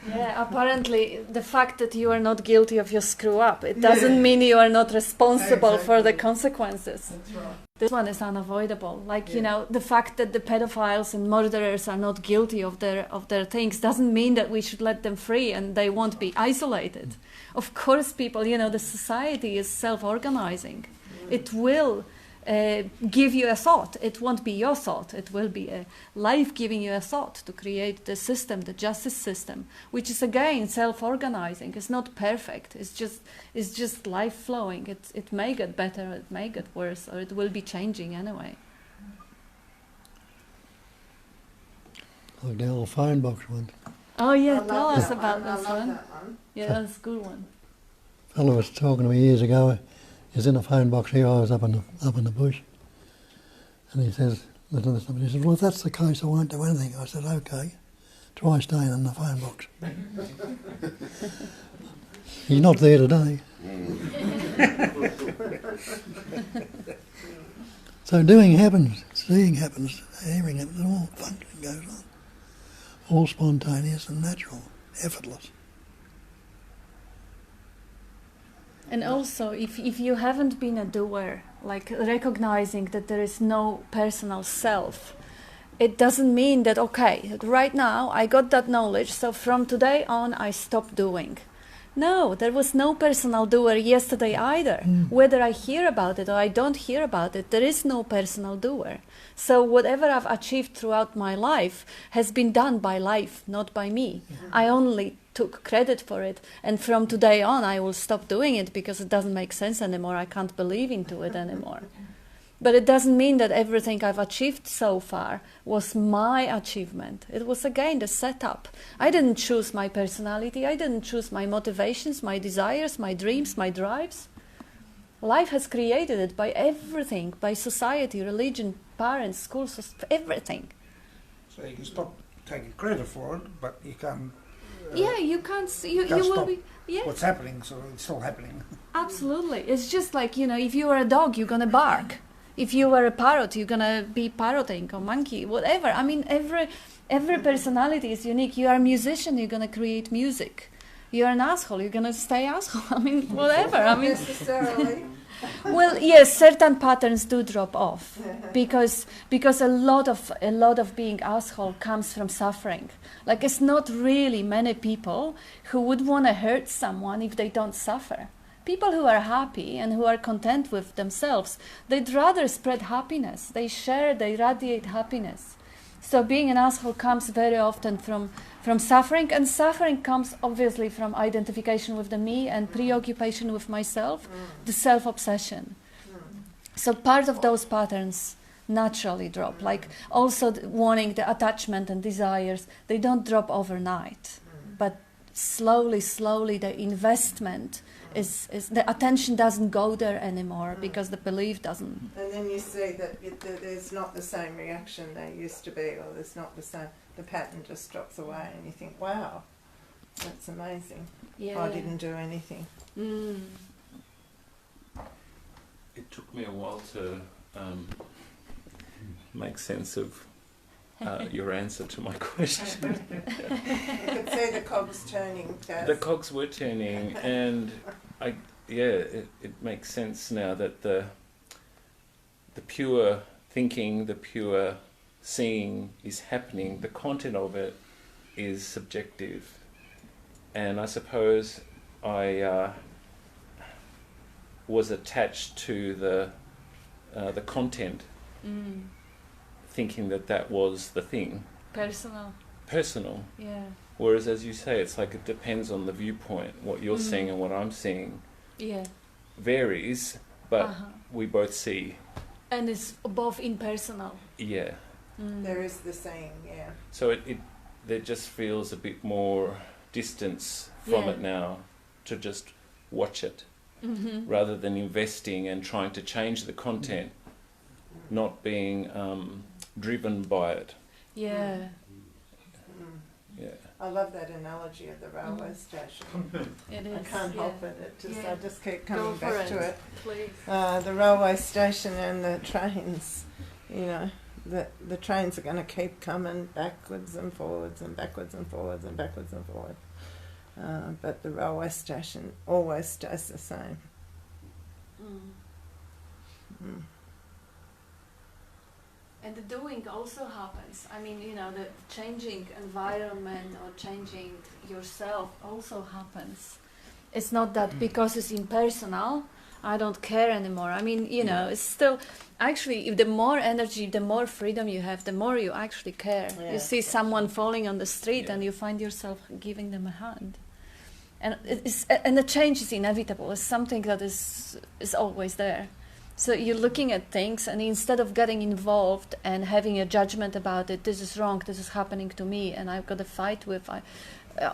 Yeah, apparently the fact that you are not guilty of your screw up, it doesn't mean you are not responsible for the consequences. That's right. This one is unavoidable. Like, you know, the fact that the pedophiles and murderers are not guilty of their things doesn't mean that we should let them free and they won't be isolated. Of course, people, you know, the society is self-organizing. It will give you a thought. It won't be your thought. It will be a life giving you a thought to create the system, the justice system, which is again self-organizing. It's not perfect. It's just life flowing. It may get better, it may get worse, or it will be changing anyway. Like the old phone box one. Oh yeah, I tell love us that about one. I this love one. that one. Yeah, that's a good one. A fellow was talking to me years ago. He's in a phone box here. I was up in the bush, and he says, "Listen to somebody." He says, "Well, if that's the case, I won't do anything." I said, "Okay, try staying in the phone box." He's not there today. So doing happens, seeing happens, hearing happens, all functioning goes on, all spontaneous and natural, effortless. And also, if you haven't been a doer, like recognizing that there is no personal self, it doesn't mean that, okay, right now I got that knowledge, so from today on I stop doing. No, there was no personal doer yesterday either. Whether I hear about it or I don't hear about it, there is no personal doer. So whatever I've achieved throughout my life has been done by life, not by me. I only took credit for it, and from today on I will stop doing it because it doesn't make sense anymore. I can't believe into it anymore. But it doesn't mean that everything I've achieved so far was my achievement. It was, again, the setup. I didn't choose my personality. I didn't choose my motivations, my desires, my dreams, my drives. Life has created it by everything, by society, religion, parents, schools, everything. So you can stop taking credit for it, but you can't. Yeah, you can't see. You can't will stop be. Yeah. what's happening, so it's still happening. Absolutely. It's just like, if you are a dog, you're going to bark. If you were a parrot, you're going to be parroting, or monkey, whatever. I mean, every personality is unique. You are a musician, you're going to create music. You're an asshole, you're going to stay asshole. I mean, whatever. I mean, necessarily. well, yes, certain patterns do drop off because a lot of being asshole comes from suffering. Like, it's not really many people who would want to hurt someone if they don't suffer. People who are happy and who are content with themselves, they'd rather spread happiness. They share, they radiate happiness. So being an asshole comes very often from suffering, and suffering comes obviously from identification with the me and preoccupation with myself, the self-obsession. So part of those patterns naturally drop, like also wanting the attachment and desires, they don't drop overnight, but slowly the investment is the attention doesn't go there anymore because the belief doesn't. And then you see that there's not the same reaction there used to be, or there's not the same, the pattern just drops away and you think, wow, that's amazing. Yeah. I didn't do anything. It took me a while to make sense of your answer to my question. You could see the cogs turning, Gaz. The cogs were turning, and it makes sense now that the pure thinking, the pure seeing is happening. The content of it is subjective, and I suppose I was attached to the content. Thinking that was the thing. Personal. Yeah. Whereas, as you say, it's like it depends on the viewpoint. What you're seeing and what I'm seeing varies, but we both see. And it's both impersonal. Yeah. There is the saying, yeah. So there just feels a bit more distance from it now to just watch it, rather than investing and trying to change the content, not being driven by it. Yeah. Yeah. I love that analogy of the railway station. It is. I can't help it. I just keep coming Go for back to it. Please. The railway station and the trains, the trains are going to keep coming backwards and forwards and backwards and forwards and backwards and forwards. But the railway station always stays the same. And the doing also happens. I mean, the changing environment or changing yourself also happens. It's not that because it's impersonal, I don't care anymore. I mean, it's still, actually, if the more energy, the more freedom you have, the more you actually care. Yeah, you see someone falling on the street and you find yourself giving them a hand. And the change is inevitable. It's something that is always there. So you're looking at things, and instead of getting involved and having a judgment about it, this is wrong, this is happening to me, and I've got to fight with,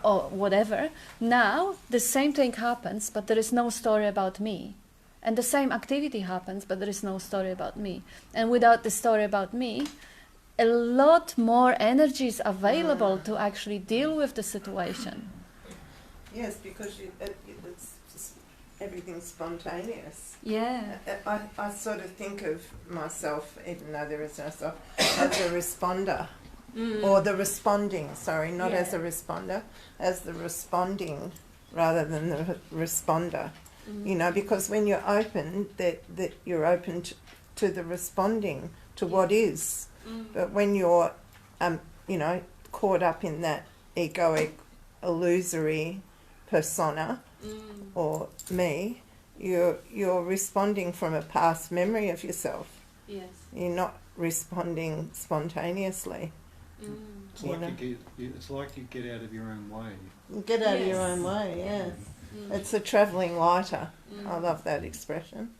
or whatever. Now, the same thing happens, but there is no story about me. And the same activity happens, but there is no story about me. And without the story about me, a lot more energy is available to actually deal with the situation. Yes, because everything's spontaneous. Yeah. I sort of think of myself, even though there is no self, as a responder. Or the responding, not as a responder, as the responding rather than the responder. You know, because when you're open, that you're open to the responding to what is. But when you're, you know, caught up in that egoic, illusory persona or me, you're responding from a past memory of yourself. Yes. You're not responding spontaneously. It's like you get out of your own way. Get out of your own way, yeah. It's a travelling lighter. I love that expression.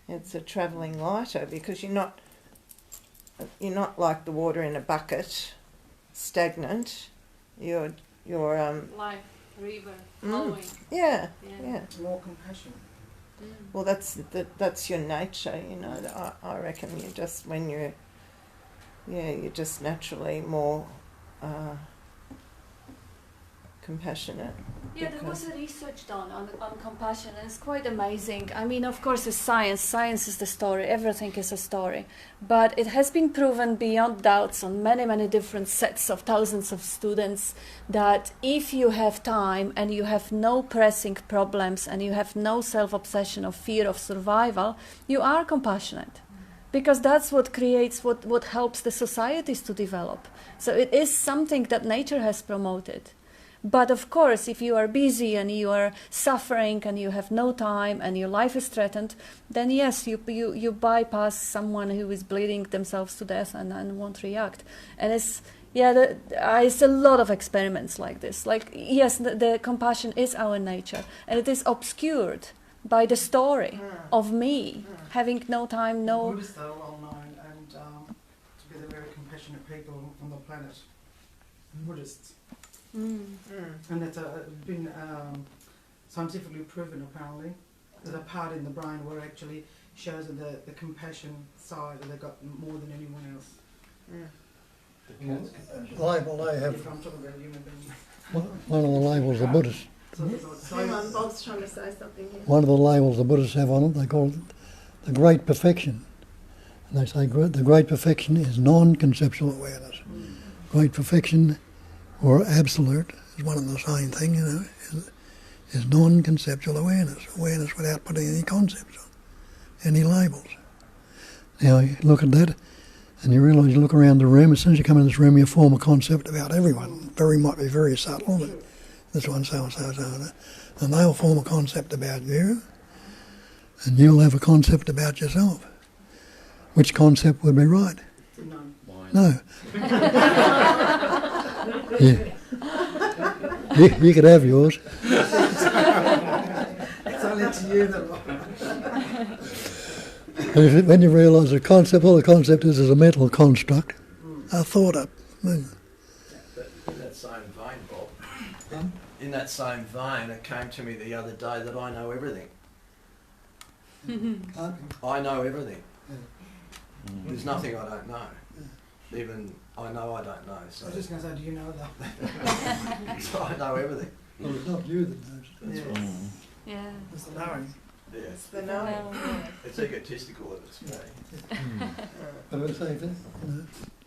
It's a travelling lighter because you're not like the water in a bucket, stagnant. You're life, river, flowing. Yeah. More compassion. Well, that's your nature, you know. I reckon you just when you're just naturally more compassionate. Yeah, there was a research done on compassion, and it's quite amazing. I mean, of course, it's science. Science is the story. Everything is a story. But it has been proven beyond doubts on many, many different sets of thousands of students that if you have time and you have no pressing problems and you have no self-obsession or fear of survival, you are compassionate. Because that's what creates, what helps the societies to develop. So it is something that nature has promoted. But of course, if you are busy and you are suffering and you have no time and your life is threatened, then yes, you bypass someone who is bleeding themselves to death and won't react. And it's a lot of experiments like this. Like, yes, the compassion is our nature, and it is obscured by the story of me having no time, no... Buddhists are well known and to be the very compassionate people on the planet. Buddhists. And it's been scientifically proven, apparently. There's a part in the brain where it actually shows the compassion side, and they've got more than anyone else. Label they have. If I'm talking about human beings. One of the labels the Buddhists. Hang on, Bob's trying to say something here. One of the labels the Buddhists have on it, they call it the Great Perfection. And they say the Great Perfection is non-conceptual awareness. Great Perfection, or absolute, is one and the same thing, you know, is non-conceptual awareness. Awareness without putting any concepts on, any labels. Now, you look at that, and you realise, you look around the room, as soon as you come in this room, you form a concept about everyone. Might be very subtle, but this one, so and so, and they'll form a concept about you, and you'll have a concept about yourself. Which concept would be right? No. You could have yours. It's only to you that. When you realise the concept, all the concept is a mental construct, a thought up. In that same vein, Bob, in that same vein, it came to me the other day that I know everything. I know everything. There's nothing I don't know. Even I know I don't know. So I was just going to say, do you know that? So I know everything. Well, it's not you that knows. That's right. Yeah. It's the knowing. Yeah. It's the knowing. It's egotistical if it's me. But it's the same thing, you know.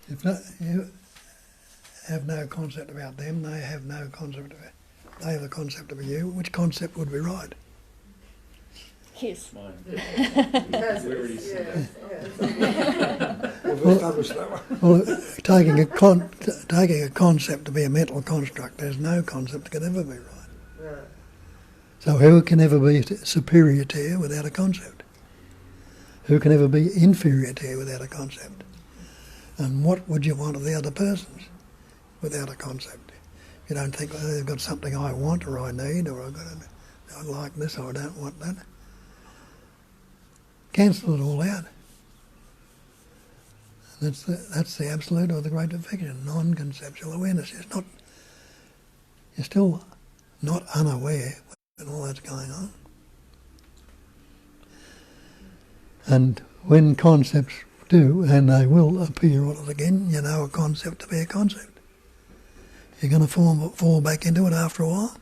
If not, you have no concept about them, they have no concept about. They have a concept of you. Which concept would be right? His. Mine. Yes, We already said Well, taking a concept to be a mental construct, there's no concept that can ever be right. So who can ever be superior to you without a concept? Who can ever be inferior to you without a concept? And what would you want of the other persons without a concept? You don't think, oh, they've got something I want or I need, or I like this or I don't want that. Cancel it all out. That's the absolute or the great perfection, non-conceptual awareness. You're still not unaware when all that's going on. And when concepts do, and they will appear all again, you know a concept to be a concept. You're going to fall back into it after a while.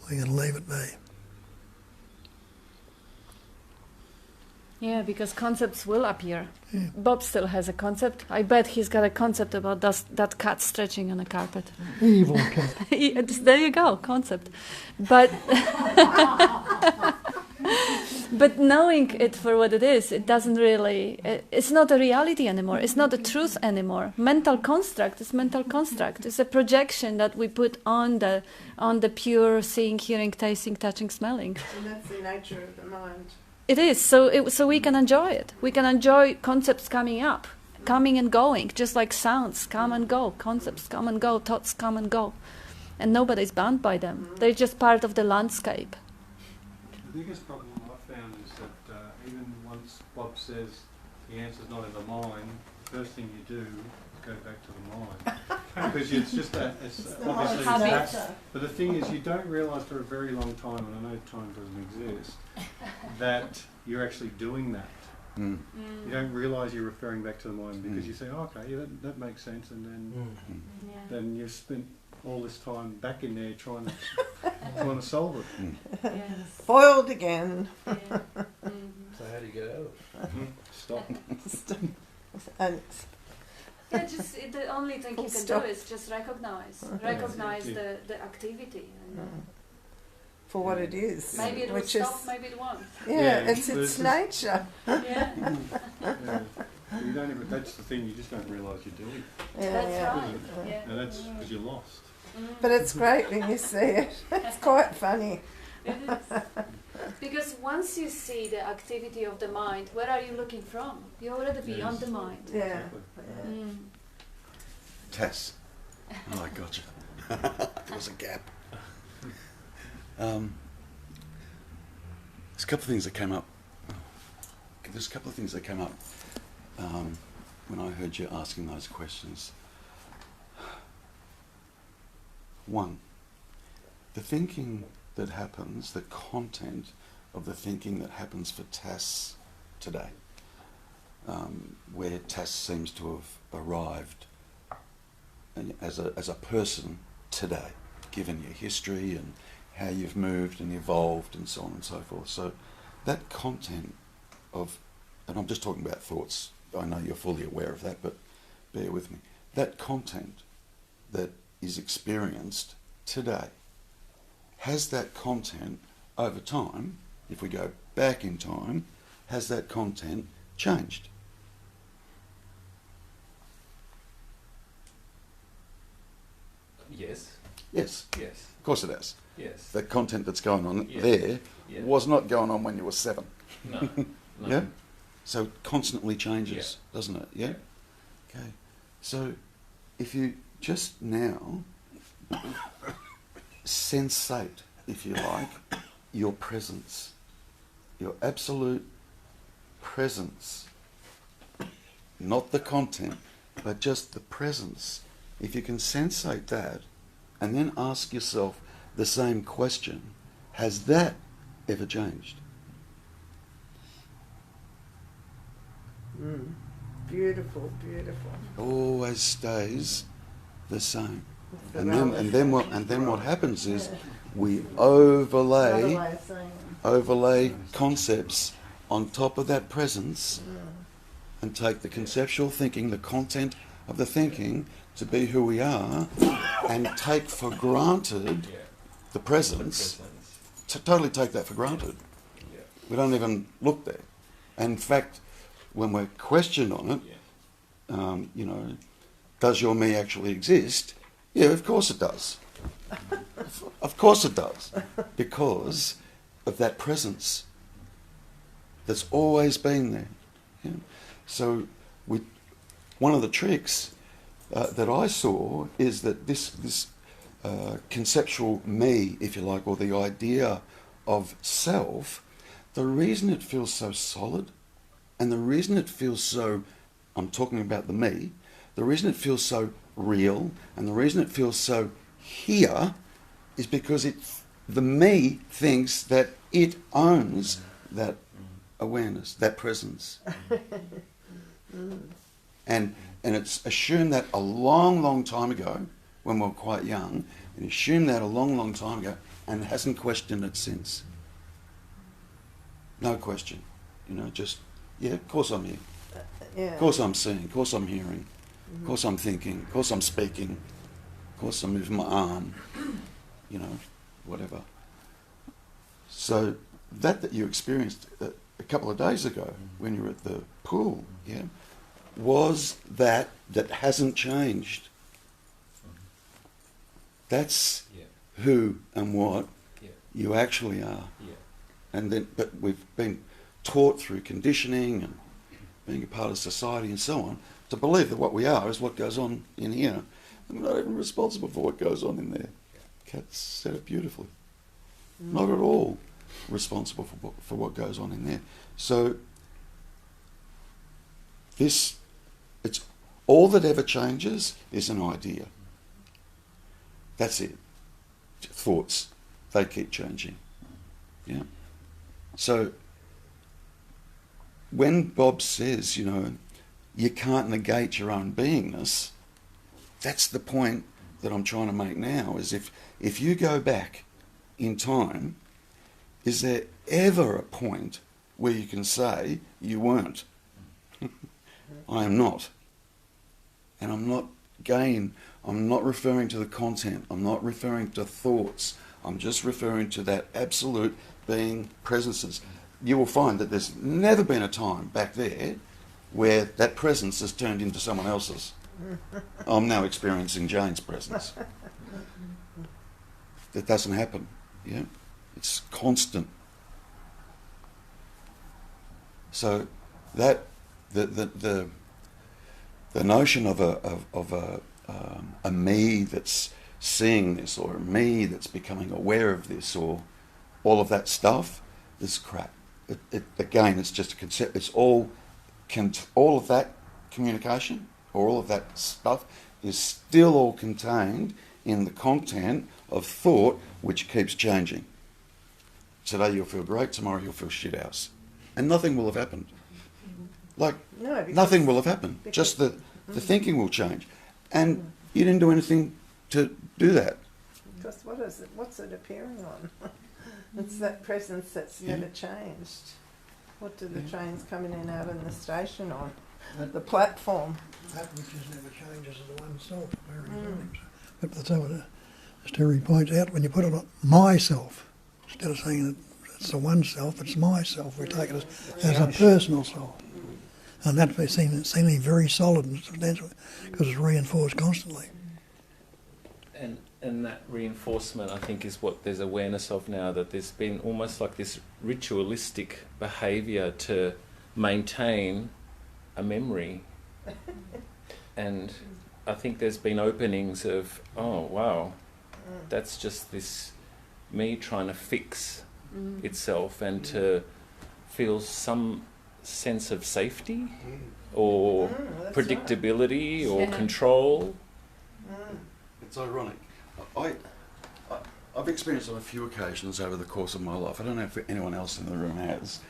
We're going to leave it be. Yeah, because concepts will appear. Bob still has a concept. I bet he's got a concept about that cat stretching on a carpet. Evil cat. There you go, concept. But but knowing it for what it is, it doesn't really. It's not a reality anymore. It's not a truth anymore. Mental construct is mental construct. It's a projection that we put on the pure seeing, hearing, tasting, touching, smelling. And that's the nature of the mind. It is, so we can enjoy it. We can enjoy concepts coming up, coming and going, just like sounds come and go, concepts come and go, thoughts come and go. And nobody's bound by them. They're just part of the landscape. The biggest problem I found is that even once Bob says the answer's not in the mind, the first thing you do is go back to the mind. Because it's just that, it's obviously that. But the thing is, you don't realise for a very long time, and I know time doesn't exist, that you're actually doing that. Mm. You don't realise you're referring back to the mind because you say, oh, okay, yeah, that makes sense, and then you've spent all this time back in there trying to solve it. Yes. Foiled again. So how do you get out of it? Stop. And The only thing you can do is just recognize the activity. for what it is. Maybe it will stop, maybe it won't. Yeah, it's nature. Yeah. You don't even, that's the thing, you just don't realise you're doing it. That's right. Yeah. And that's because you're lost. But it's great when you see it. It's quite funny. It is. Because once you see the activity of the mind, where are you looking from? You're already beyond the mind. Yeah. Tess. Oh, I got you. There was a gap. There's a couple of things that came up. There's a couple of things that came up when I heard you asking those questions. One, the thinking that happens, the content of the thinking that happens for Tass today, where Tass seems to have arrived as a person today, given your history and how you've moved and evolved and so on and so forth. So that content of, and I'm just talking about thoughts, I know you're fully aware of that, but bear with me. That content that is experienced today, has that content over time, if we go back in time, has that content changed? Yes. Yes. Yes. Of course it has. Yes. The content that's going on there was not going on when you were 7. No. Yeah? So it constantly changes, doesn't it? Yeah? Okay. So if you just now sensate, if you like, your presence, your absolute presence, not the content, but just the presence. If you can sensate that and then ask yourself the same question, has that ever changed? Beautiful, beautiful. Always stays the same. And then what happens is we overlay concepts on top of that presence and take the conceptual thinking, the content of the thinking to be who we are, and take for granted the presence, to totally take that for granted. We don't even look there. And in fact, when we're questioned on it, does your me actually exist? Yeah, of course it does. Of course it does. Because of that presence that's always been there. Yeah? So one of the tricks that I saw is that this conceptual me, if you like, or the idea of self, the reason it feels so solid and the reason it feels so, I'm talking about the me, the reason it feels so real and the reason it feels so here is because the me thinks that it owns that awareness, that presence. And it's assumed that a long, long time ago, when we were quite young, and assumed that a long, long time ago, and hasn't questioned it since. No question. Just Yeah, of course I'm here. Yeah. Of course I'm seeing. Of course I'm hearing. Of course I'm thinking. Of course I'm speaking. Of course I'm moving my arm. You know, whatever. So that you experienced a couple of days ago when you were at the pool, yeah, was that hasn't changed. That's who and what you actually are. And then, but we've been taught through conditioning and being a part of society and so on to believe that what we are is what goes on in here. And we're not even responsible for what goes on in there. Kat said it beautifully. Not at all responsible for what goes on in there. So it's all that ever changes is an idea. That's it. Thoughts, they keep changing. Yeah. So when Bob says, you know, you can't negate your own beingness, that's the point that I'm trying to make now, is if you go back in time, is there ever a point where you can say you weren't? I am not. And I'm not referring to the content, I'm not referring to thoughts, I'm just referring to that absolute being presences. You will find that there's never been a time back there where that presence has turned into someone else's. I'm now experiencing Jane's presence. That doesn't happen. Yeah, it's constant. So that the notion of a me that's seeing this, or a me that's becoming aware of this, or all of that stuff is crap. Again, it's just a concept. It's all of that communication, or all of that stuff, is still all contained in the content of thought, which keeps changing. Today you'll feel great, tomorrow you'll feel shit house. And nothing will have happened. Nothing will have happened. Just the thinking will change. And you didn't do anything to do that. Because what's it appearing on? It's that presence that's never changed. What do the trains coming in and out in the station on? The platform. That which is never changes is the one self. But as Terry points out, when you put it on myself, instead of saying that it's the one self, it's myself. We take it as a personal self. And that seems very solid and substantial because it's reinforced constantly. And that reinforcement, I think, is what there's awareness of now, that there's been almost like this ritualistic behaviour to maintain a memory. And I think there's been openings of, oh, wow, that's just this me trying to fix itself and to feel some sense of safety or predictability or control. It's ironic. I've experienced on a few occasions over the course of my life, I don't know if anyone else in the room has,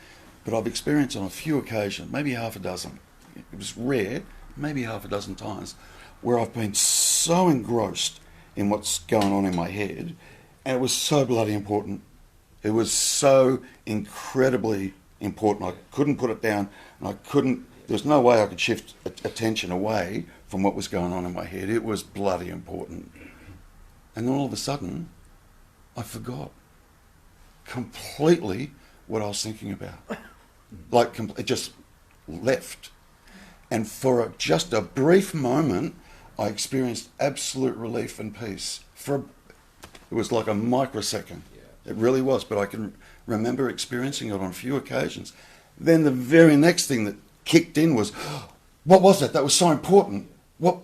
but I've experienced on a few occasions, maybe half a dozen, it was rare, maybe half a dozen times, where I've been so engrossed in what's going on in my head, and it was so bloody important. It was so incredibly important. I couldn't put it down, and there was no way I could shift attention away from what was going on in my head. It was bloody important. And then all of a sudden, I forgot completely what I was thinking about. It just left. And for just a brief moment, I experienced absolute relief and peace. It was like a microsecond. It really was, but I can remember experiencing it on a few occasions. Then the very next thing that kicked in was, what was that? That was so important.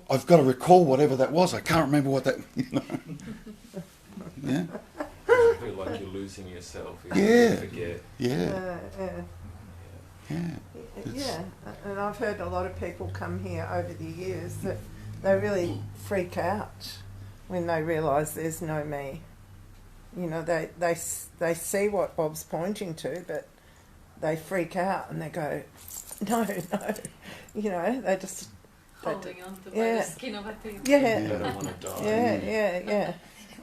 I've got to recall whatever that was. I can't remember what that, Yeah. You feel like you're losing yourself. Yeah. Forget. Yeah. Yeah, and I've heard a lot of people come here over the years that they really freak out when they realise there's no me. You know, they see what Bob's pointing to, but they freak out and they go, no. You know, they just holding on to by the skin of a teeth. Yeah. They don't want to die. Yeah.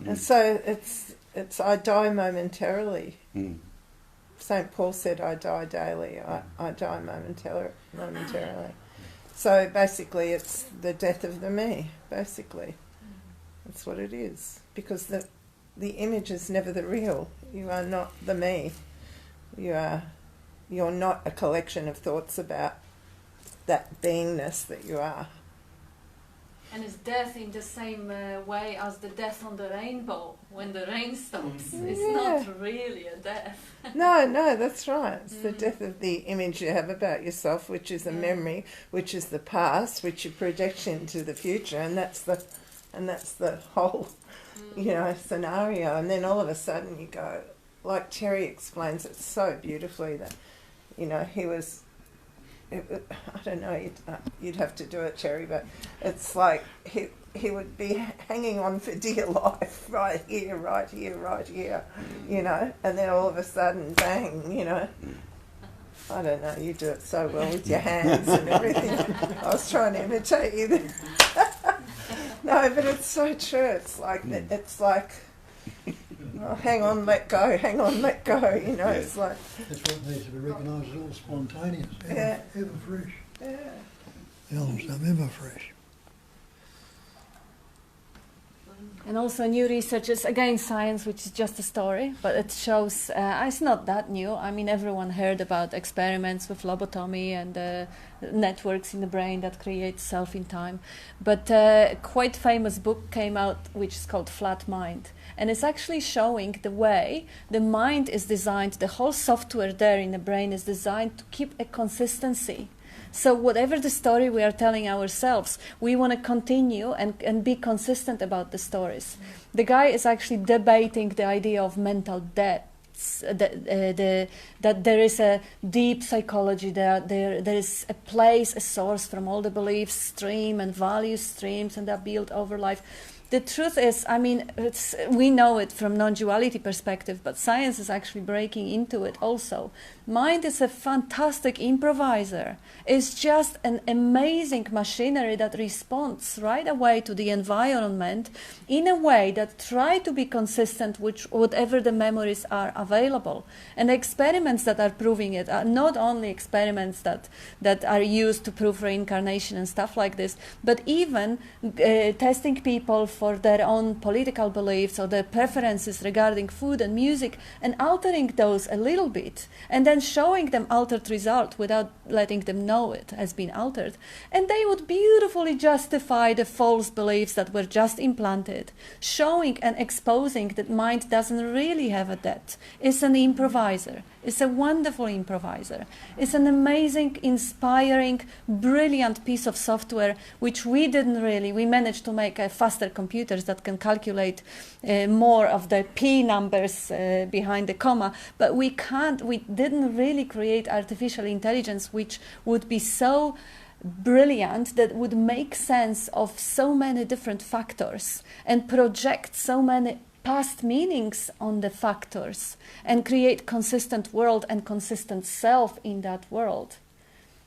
And so it's I die momentarily St. Paul said, I die daily, I die momentarily. So basically it's the death of the me, basically. That's what it is. Because the image is never the real. You are not the me. You're not a collection of thoughts about that beingness that you are. And it's death in the same way as the death on the rainbow, when the rain stops. It's not really a death. No, that's right. It's the death of the image you have about yourself, which is a memory, which is the past, which you project into the future, and that's the whole, scenario. And then all of a sudden you go, like Terry explains it so beautifully, that, he was. I don't know, you'd have to do it, Terry, but it's like he would be hanging on for dear life right here, and then all of a sudden, bang, I don't know, you do it so well with your hands and everything. I was trying to imitate you there. No, but it's so true. It's like, oh, hang on, let go, it's like... That's what needs to be recognised as all spontaneous, ever fresh. Yeah. Ever fresh. And also new research is, again, science, which is just a story, but it shows, it's not that new. I mean, everyone heard about experiments with lobotomy and networks in the brain that create self in time. But a quite famous book came out, which is called Flat Mind. And it's actually showing the way the mind is designed, the whole software there in the brain is designed to keep a consistency. So whatever the story we are telling ourselves, we want to continue and be consistent about the stories. The guy is actually debating the idea of mental depths, that there is a deep psychology, there is a place, a source from all the belief stream and value streams, and that built over life. The truth is, I mean, we know it from non-duality perspective, but science is actually breaking into it also. Mind is a fantastic improviser. It's just an amazing machinery that responds right away to the environment in a way that tries to be consistent with whatever the memories are available. And the experiments that are proving it are not only experiments that are used to prove reincarnation and stuff like this, but even testing people for their own political beliefs or their preferences regarding food and music and altering those a little bit and then showing them altered result without letting them know it has been altered. And they would beautifully justify the false beliefs that were just implanted, showing and exposing that mind doesn't really have a debt. It's an improviser. It's a wonderful improviser. It's an amazing, inspiring, brilliant piece of software which we managed to make faster computers that can calculate more of the P numbers behind the comma, but we didn't really create artificial intelligence which would be so brilliant that would make sense of so many different factors and project so many past meanings on the factors and create consistent world and consistent self in that world.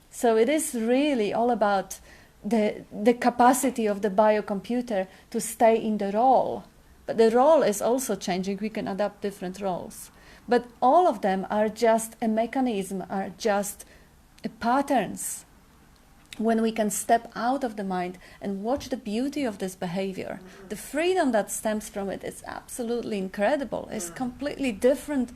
So it is really all about the capacity of the biocomputer to stay in the role. But the role is also changing. We can adapt different roles. But all of them are just a mechanism, are just patterns. When we can step out of the mind and watch the beauty of this behavior, the freedom that stems from it is absolutely incredible. It's completely different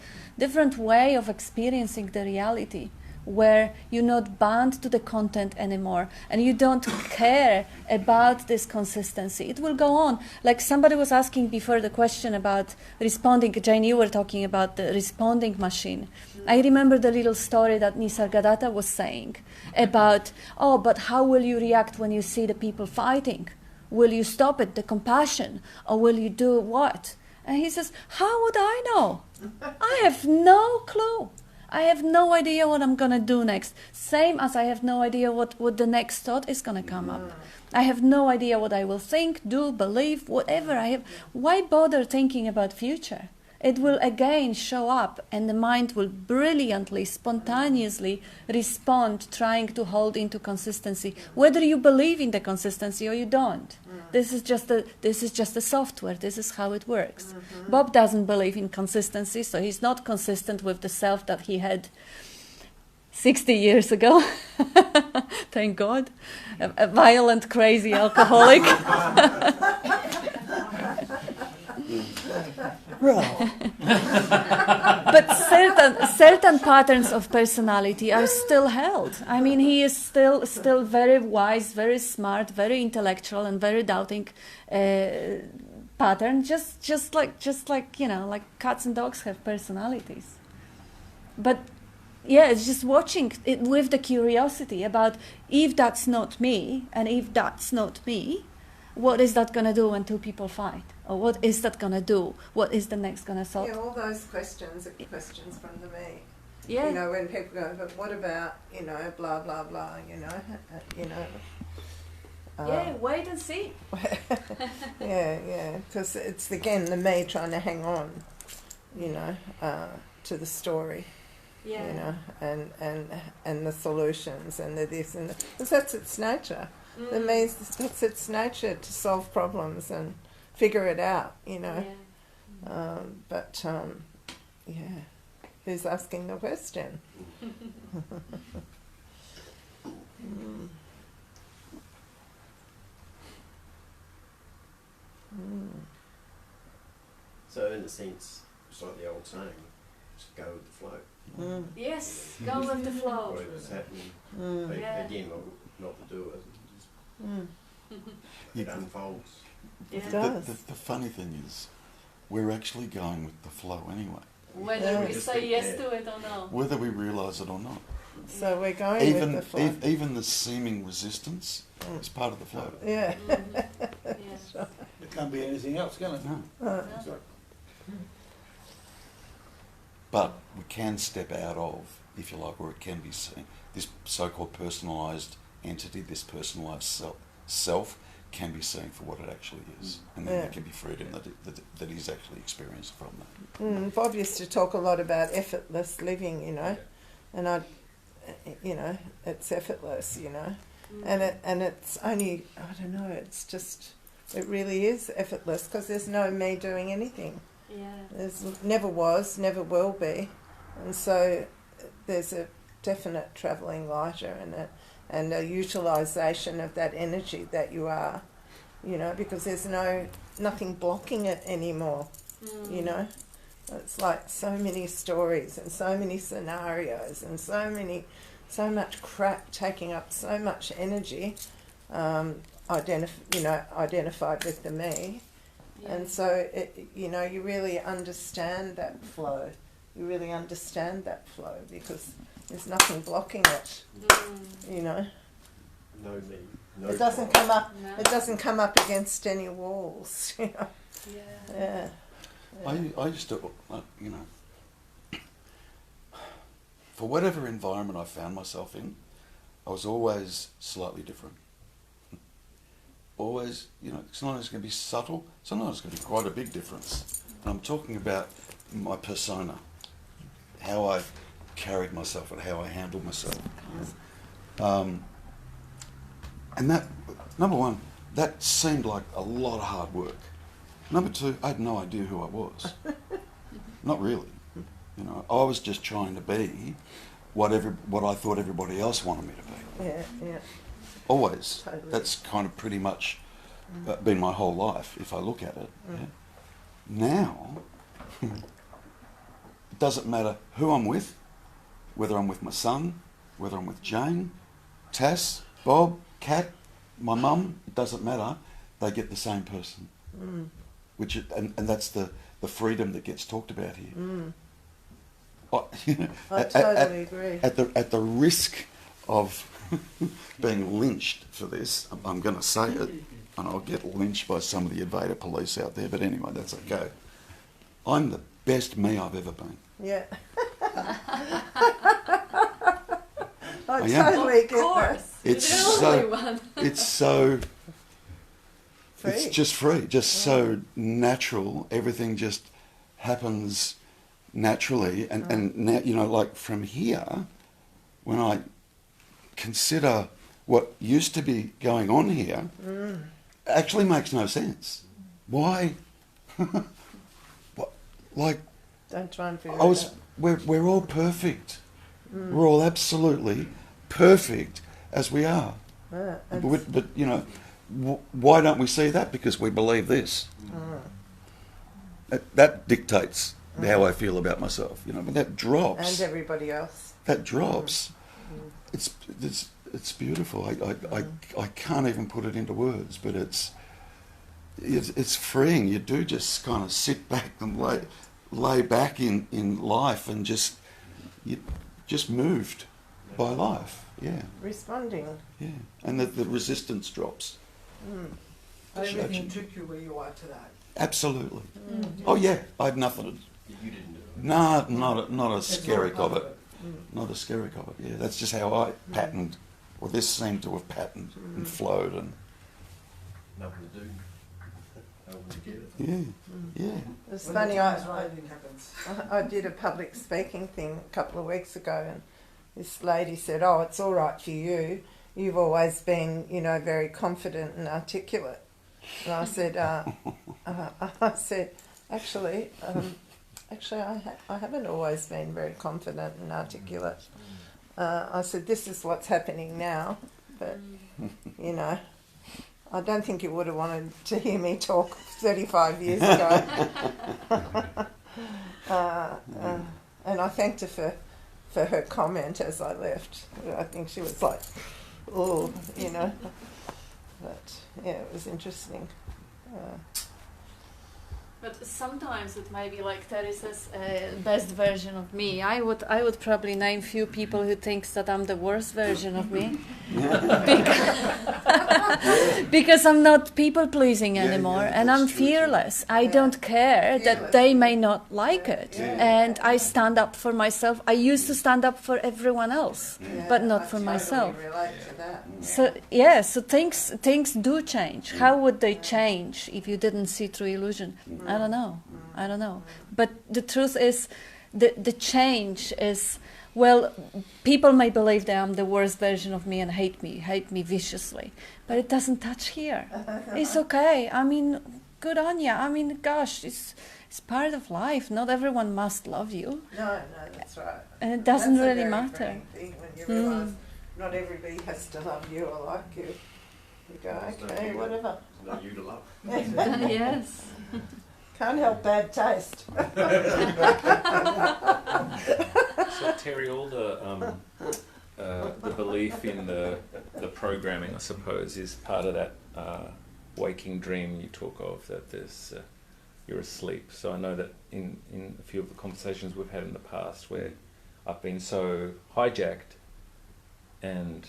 way of experiencing the reality, where you're not bound to the content anymore and you don't care about this consistency. It will go on. Like somebody was asking before the question about responding. Jane, you were talking about the responding machine. I remember the little story that Nisargadatta was saying about, but how will you react when you see the people fighting? Will you stop it, the compassion, or will you do what? And he says, how would I know? I have no clue. I have no idea what I'm going to do next. Same as I have no idea what the next thought is going to come up. I have no idea what I will think, do, believe, whatever I have. Why bother thinking about future? it will again show up, and the mind will brilliantly, spontaneously respond, trying to hold into consistency, whether you believe in the consistency or you don't. This is just a software. This is how it works. Bob doesn't believe in consistency, so he's not consistent with the self that he had 60 years ago. Thank God. A violent, crazy alcoholic. But certain patterns of personality are still held. I mean, he is still very wise, very smart, very intellectual, and very doubting pattern. Just like you know, like cats and dogs have personalities. But yeah, it's just watching it with the curiosity about if that's not me, and if that's not me, what is that going to do when two people fight? Or what is that going to do? What is the next going to solve? Yeah, all those questions are questions from the me. Yeah. You know, when people go, but what about, you know, blah, blah, blah, you know. Yeah, wait and see. Yeah, because it's, again, the me trying to hang on, you know, to the story. Yeah. You know, and the solutions and the this and the... Because that's its nature. The me, that's its nature, to solve problems and figure it out, you know. Yeah. Yeah, who's asking the question? So in a sense, it's like the old saying, just go with the flow. Yes, go with the flow. Whatever's happening, Yeah. again, not to do it. It unfolds. Yeah. It does. The funny thing is, we're actually going with the flow anyway, Whether we Just say think, yes to it or no. whether we realise it or not. So we're going with the flow. Even the seeming resistance is part of the flow. Yeah. Yeah. It can't be anything else, can it? No. But we can step out of, if you like, where it can be seen. This so-called personalised entity, this personalised self can be seen for what it actually is. And then there can be freedom that is actually experienced from that. Bob used to talk a lot about effortless living, you know, and it's effortless, you know, and it's only, I don't know, it's just, it really is effortless because there's no me doing anything. Yeah. There's never was, never will be, and so there's a definite travelling lighter in it, and a utilisation of that energy that you are, you know, because there's nothing blocking it anymore, you know. It's like so many stories and so many scenarios and so much crap taking up so much energy, identified with the me. Yeah. And so, you know, you really understand that flow. You really understand that flow because there's nothing blocking it, you know. No me. No It doesn't come up. It doesn't come up against any walls, you know. Yeah. Yeah. I used to, you know, for whatever environment I found myself in, I was always slightly different. Always, you know, sometimes it's going to be subtle, sometimes it's going to be quite a big difference. And I'm talking about my persona, how I carried myself and how I handled myself. And that, number one, that seemed like a lot of hard work. Number two, I had no idea who I was. Not really. You know, I was just trying to be what I thought everybody else wanted me to be. Yeah. Always. Totally. That's kind of pretty much been my whole life, if I look at it. Yeah. Now, it doesn't matter who I'm with, whether I'm with my son, whether I'm with Jane, Tass, Bob, Kat, my mum, it doesn't matter. They get the same person. And that's the freedom that gets talked about here. I totally agree. At the risk of being lynched for this, I'm going to say it, and I'll get lynched by some of the Invader police out there, but anyway, that's okay. I'm the best me I've ever been. Yeah. I I am. totally get that. It's so Free. it's just free, just so natural. Everything just happens naturally, and now, you know, like from here, when I consider what used to be going on here, actually makes no sense. Why? What, like, Don't try and figure it out. we're all perfect. We're all absolutely perfect as we are. But you know, why don't we see that? Because we believe this. That dictates how I feel about myself. You know, but that drops. And everybody else. That drops. It's beautiful. I can't even put it into words, but it's freeing. You do just kind of sit back and lay back in life and just moved by life. Yeah. Responding. Yeah. And the resistance drops. Everything took you where you are today. Absolutely. Oh yeah, I had nothing. You didn't do it. No, not a scary not of it. Not a scary of it. Yeah, that's just how I patterned. Well, this seemed to have patterned and flowed and. Nothing to do. Nothing to get it. Yeah. It's When funny, the time's right, everything happens. I did a public speaking thing a couple of weeks ago, and this lady said, "Oh, it's all right for you. You've always been, you know, very confident and articulate." And I said, actually, I haven't always been very confident and articulate. I said, this is what's happening now, but, you know, I don't think you would have wanted to hear me talk 35 years ago. And I thanked her for her comment as I left. I think she was like, oh, you know. But, yeah, it was interesting. But sometimes it may be like Teresa's best version of me. I would probably name few people who thinks that I'm the worst version of me, because I'm not people pleasing anymore, and I'm fearless. I don't care that they may not like it, and I stand up for myself. I used to stand up for everyone else, but not for myself. Relate to that. So things do change. How would they change if you didn't see through illusion? I don't know. But the truth is, the change is, well, people may believe that I'm the worst version of me and hate me viciously, but it doesn't touch here. It's okay. I mean, good on you. I mean, gosh, it's part of life. Not everyone must love you. No, that's right. And it doesn't That's a really very matter. freeing thing when you realise not everybody has to love you or like you. You go, okay, whatever. There's no you to love. Yes. Can't help bad taste. So Terry, all the belief in the programming, I suppose, is part of that waking dream you talk of, that there's you're asleep. So I know that in a few of the conversations we've had in the past where I've been so hijacked and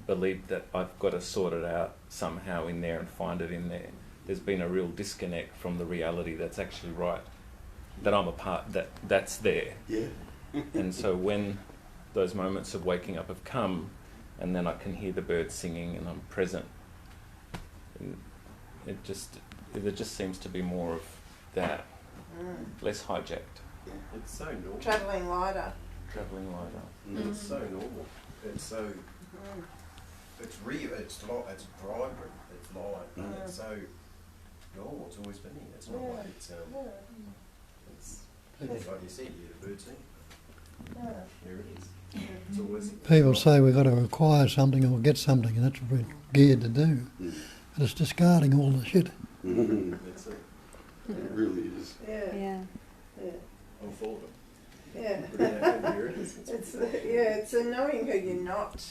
believed that I've got to sort it out somehow in there and find it in there. There's been a real disconnect from the reality that's actually right, that I'm a part, that's there. Yeah. And so when those moments of waking up have come, and then I can hear the birds singing and I'm present, and there just seems to be more of that, less hijacked. It's so normal. Travelling lighter. It's so normal. It's so. It's real. It's vibrant. It's live. And it's so normal. It's always been here. It's not like it's like you said. You hear the bird sing. There it is. It's always. People say we've got to acquire something or get something, and that's what we're geared to do. But it's discarding all the shit. That's it. It really is. Yeah. I'm for it. Yeah. Here it is. It's a knowing who you're not.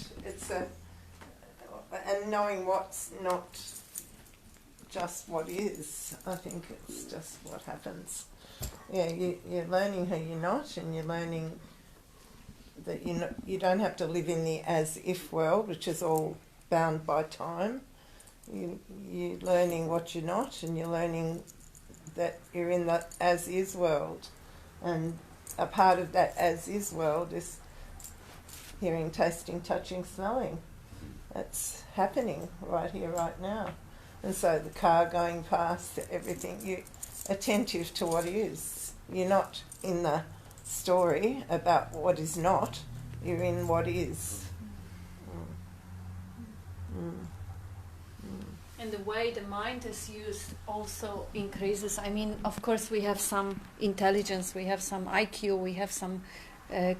And knowing what's not just what is. I think it's just what happens. Yeah, you're learning who you're not, and you're learning that you don't have to live in the as-if world, which is all bound by time. You're learning what you're not, and you're learning that you're in the as-is world. And a part of that as-is world is hearing, tasting, touching, smelling. That's happening right here, right now. And so the car going past, everything, attentive to what is. You're not in the story about what is not, you're in what is. And the way the mind is used also increases. I mean, of course, we have some intelligence, we have some IQ, we have some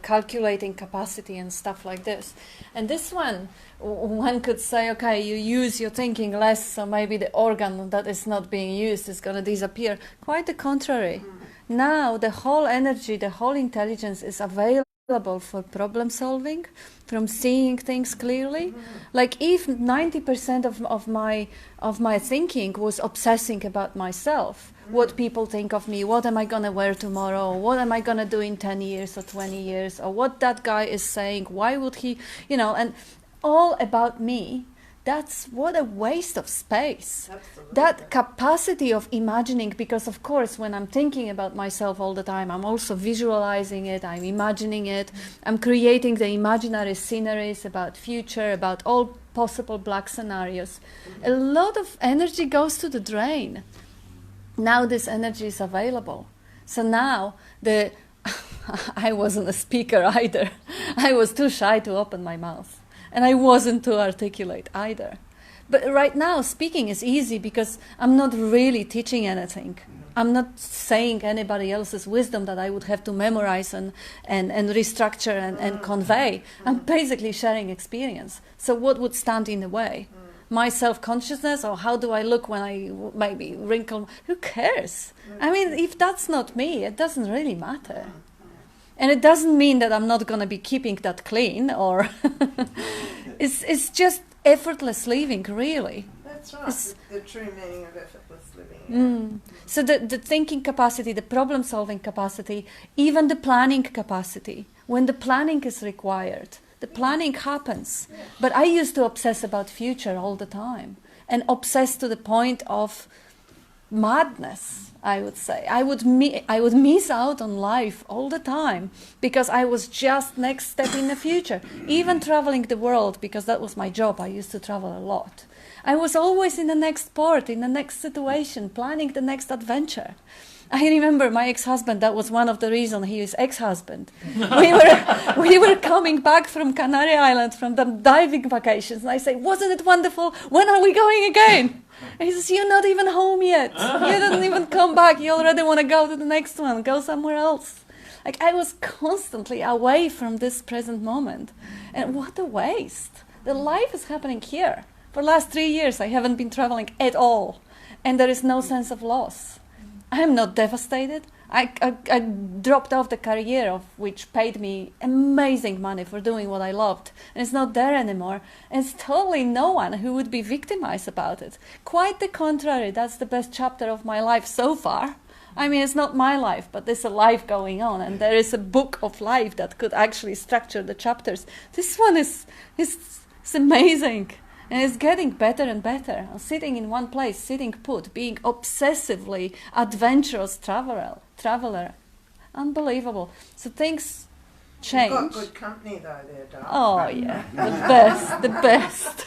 calculating capacity and stuff like this. And this one could say, okay, you use your thinking less, so maybe the organ that is not being used is going to disappear. Quite the contrary. Now the whole energy, the whole intelligence is available for problem solving, from seeing things clearly. Like if 90% of my thinking was obsessing about myself, what people think of me, what am I going to wear tomorrow, what am I going to do in 10 years or 20 years, or what that guy is saying, why would he, and all about me. That's what a waste of space. Absolutely. That capacity of imagining, because of course when I'm thinking about myself all the time, I'm also visualizing it, I'm imagining it, I'm creating the imaginary sceneries about future, about all possible black scenarios. A lot of energy goes to the drain. Now this energy is available. So now I wasn't a speaker either. I was too shy to open my mouth. And I wasn't too articulate either. But right now, speaking is easy because I'm not really teaching anything. I'm not saying anybody else's wisdom that I would have to memorize and restructure and convey. I'm basically sharing experience. So what would stand in the way? My self-consciousness, or how do I look when I maybe wrinkle? Who cares? I mean, if that's not me, it doesn't really matter. And it doesn't mean that I'm not going to be keeping that clean, or it's just effortless living, really. That's right, the true meaning of effortless living. So the thinking capacity, the problem-solving capacity, even the planning capacity, when the planning is required, the planning happens. But I used to obsess about future all the time, and obsess to the point of madness. I would say I would miss out on life all the time because I was just next step in the future. Even traveling the world, because that was my job. I used to travel a lot. I was always in the next port, in the next situation, planning the next adventure. I remember my ex-husband. That was one of the reasons he is ex-husband. we were coming back from Canary Island from the diving vacations, and I say, "Wasn't it wonderful? When are we going again?" And he says, "You're not even home yet. You didn't even come back. You already want to go to the next one. Go somewhere else." Like I was constantly away from this present moment, and what a waste! The life is happening here. For the last 3 years, I haven't been traveling at all, and there is no sense of loss. I'm not devastated. I dropped off the career of which paid me amazing money for doing what I loved, and it's not there anymore. And it's totally no one who would be victimized about it. Quite the contrary, that's the best chapter of my life so far. I mean, it's not my life, but there's a life going on, and there is a book of life that could actually structure the chapters. This one is amazing. And it's getting better and better. Sitting in one place, sitting put, being obsessively adventurous traveler. Unbelievable. So things change. You've got good company though there, Doc. Oh yeah, the best.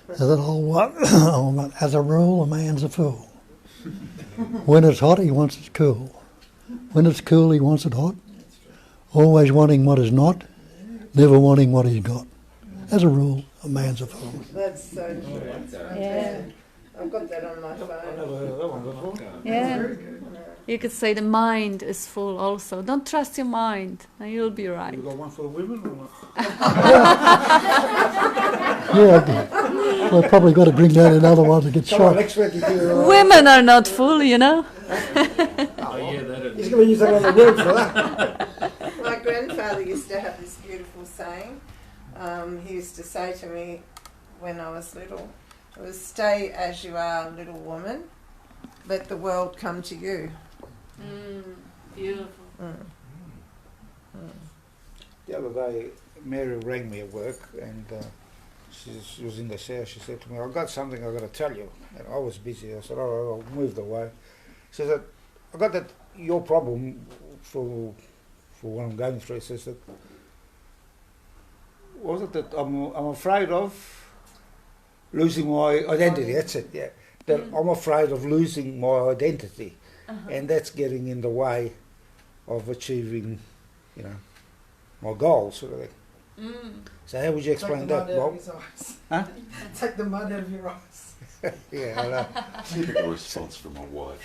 That old one, as a rule, a man's a fool. When it's hot, he wants it cool. When it's cool, he wants it hot. Always wanting what is not. Never wanting what he's got. As a rule, a man's a fool. That's so true. Yeah. I've got that on my I phone. never heard of that one before. Yeah. You could say the mind is full also. Don't trust your mind, and you'll be right. You got one for the women or not? Yeah, well, I've probably got to bring down another one to get Come on, shot. next week if you... Women are not full, you know. He's going to use another word for that. My grandfather used to have this beautiful saying. He used to say to me when I was little, it was, "Stay as you are, little woman. Let the world come to you." Beautiful. The other day, Mary rang me at work, and she was in the shower. She said to me, "I've got something I've got to tell you." And I was busy. I said, "Oh, I moved away." She said, "I got that your problem for what I'm going through." She said, "Was it that I'm afraid of losing my identity?" That's it. Yeah. that I'm afraid of losing my identity, and that's getting in the way of achieving, you know, my goals, sort of thing. So how would you explain that, Bob? Huh? Take the mud out of your eyes. Yeah, I know. Typical response from my wife.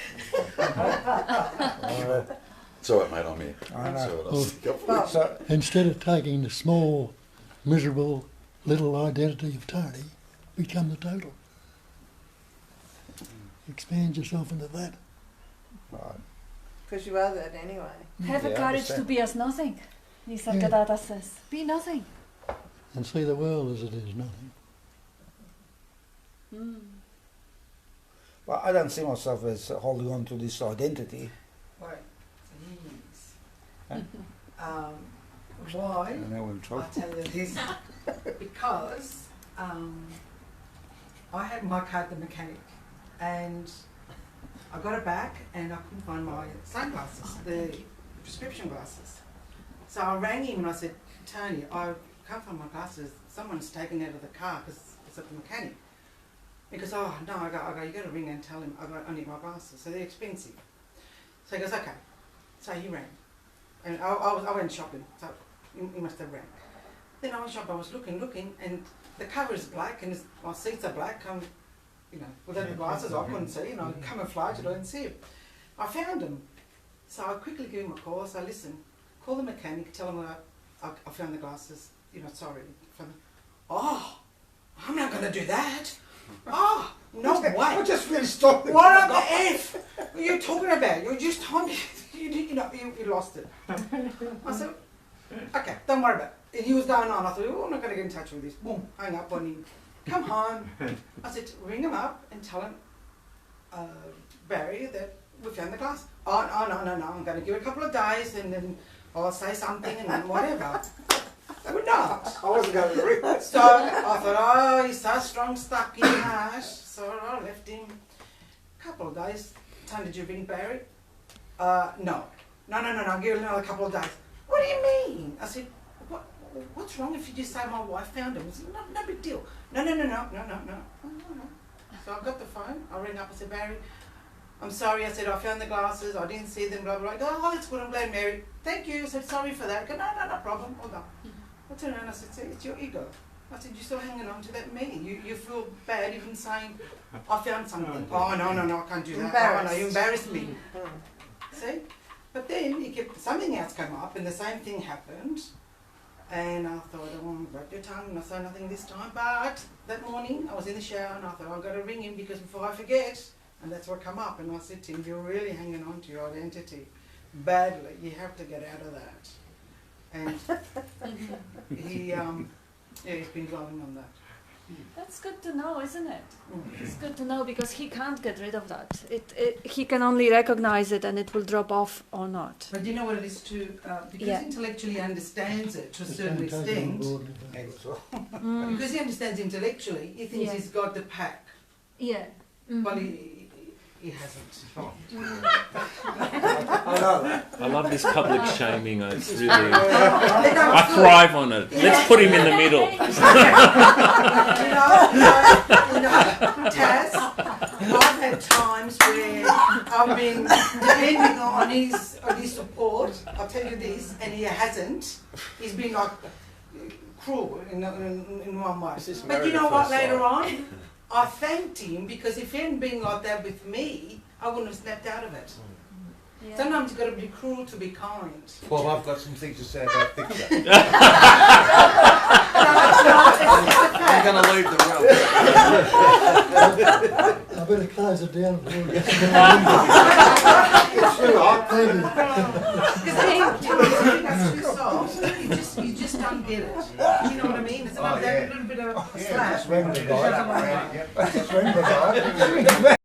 It's all right, mate, I'm here. I know. So I'll stick up for you. So, Instead of taking the small, miserable little identity of Tony, become the total. Expand yourself into that. right. Because you are that anyway. Have the Yeah, I courage to understand. be as nothing. Nisargadatta says, be nothing. And see the world as it is nothing. Well, I don't see myself as holding on to this identity. Wait, yes. Why? And now we're in trouble. I'll tell you this. Because I had my car at the mechanic and I got it back and I couldn't find my sunglasses, the prescription glasses. So I rang him and I said, Tony, I can't find my glasses. Someone's taken it out of the car because it's at the mechanic. He goes, oh no, I go, you got to ring and tell him I need my glasses, so they're expensive. So he goes, okay. So he rang. And I went shopping, so he must have rang. Then I went shopping, I was looking, and the cover is black and my seats are black. You know, without the glasses I couldn't see, and I camouflaged it, I didn't see it. I found him. So I quickly gave him a call. So listen, call the mechanic, tell him I found the glasses, you know, sorry. Oh, I'm not going to do that. Oh, no way. I just finished talking. What on the F are you talking about? You just told me, you lost it. I said, okay, don't worry about it. And he was going on. I thought, oh, I'm not going to get in touch with this. Boom, hang up on him. Come home. I said, ring him up and tell him, Barry, that we found the glass. Oh, no, I'm going to give it a couple of days and then I'll say something and then whatever. They would not. I wasn't going to ring that. So I thought, oh, he's so strong, stuck in hash. So I left him. A couple of days. Tony, did you ring Barry? No. No, give it another couple of days. What do you mean? I said, what's wrong if you just say my wife found him? I said, no big deal. No. So I got the phone. I rang up. I said, Barry, I'm sorry. I said, I found the glasses. I didn't see them, blah, blah, blah. Oh, that's good. I'm glad, Mary. Thank you. I said, sorry for that. I go, no problem. Hold on. I turned around and I said, see, it's your ego. I said, you're still hanging on to that me. You feel bad even saying, I found something. Oh, no, I can't do that. Oh, no, you embarrassed me. See? But then something else came up and the same thing happened. And I thought, I won't break your tongue and I'll say nothing this time. But that morning I was in the shower and I thought, I've got to ring him because before I forget. And that's what came up. And I said to him, you're really hanging on to your identity badly. You have to get out of that. And he's been dwelling on that. That's good to know, isn't it? It's good to know because he can't get rid of that. He can only recognize it and it will drop off or not. But you know what it is too? Because intellectually he understands it to a certain extent. Because he understands intellectually, he thinks he's got the pack. Yeah. But he hasn't. I love this public shaming. It's really, I thrive on it. Let's put him in the middle. Taz, I've had times where I've been depending on his support. I'll tell you this, and he hasn't. He's been like cruel in one way. But you know what? Later on, I thanked him because if he hadn't been like that with me, I wouldn't have snapped out of it. Yeah. Sometimes you've got to be cruel to be kind. Well, I've got some things to say about picture. I'm going to leave the room. I better close it down before we get to that's too soft. You just don't get it. You know what I mean? It's a little bit of a slap. Just remember the guy.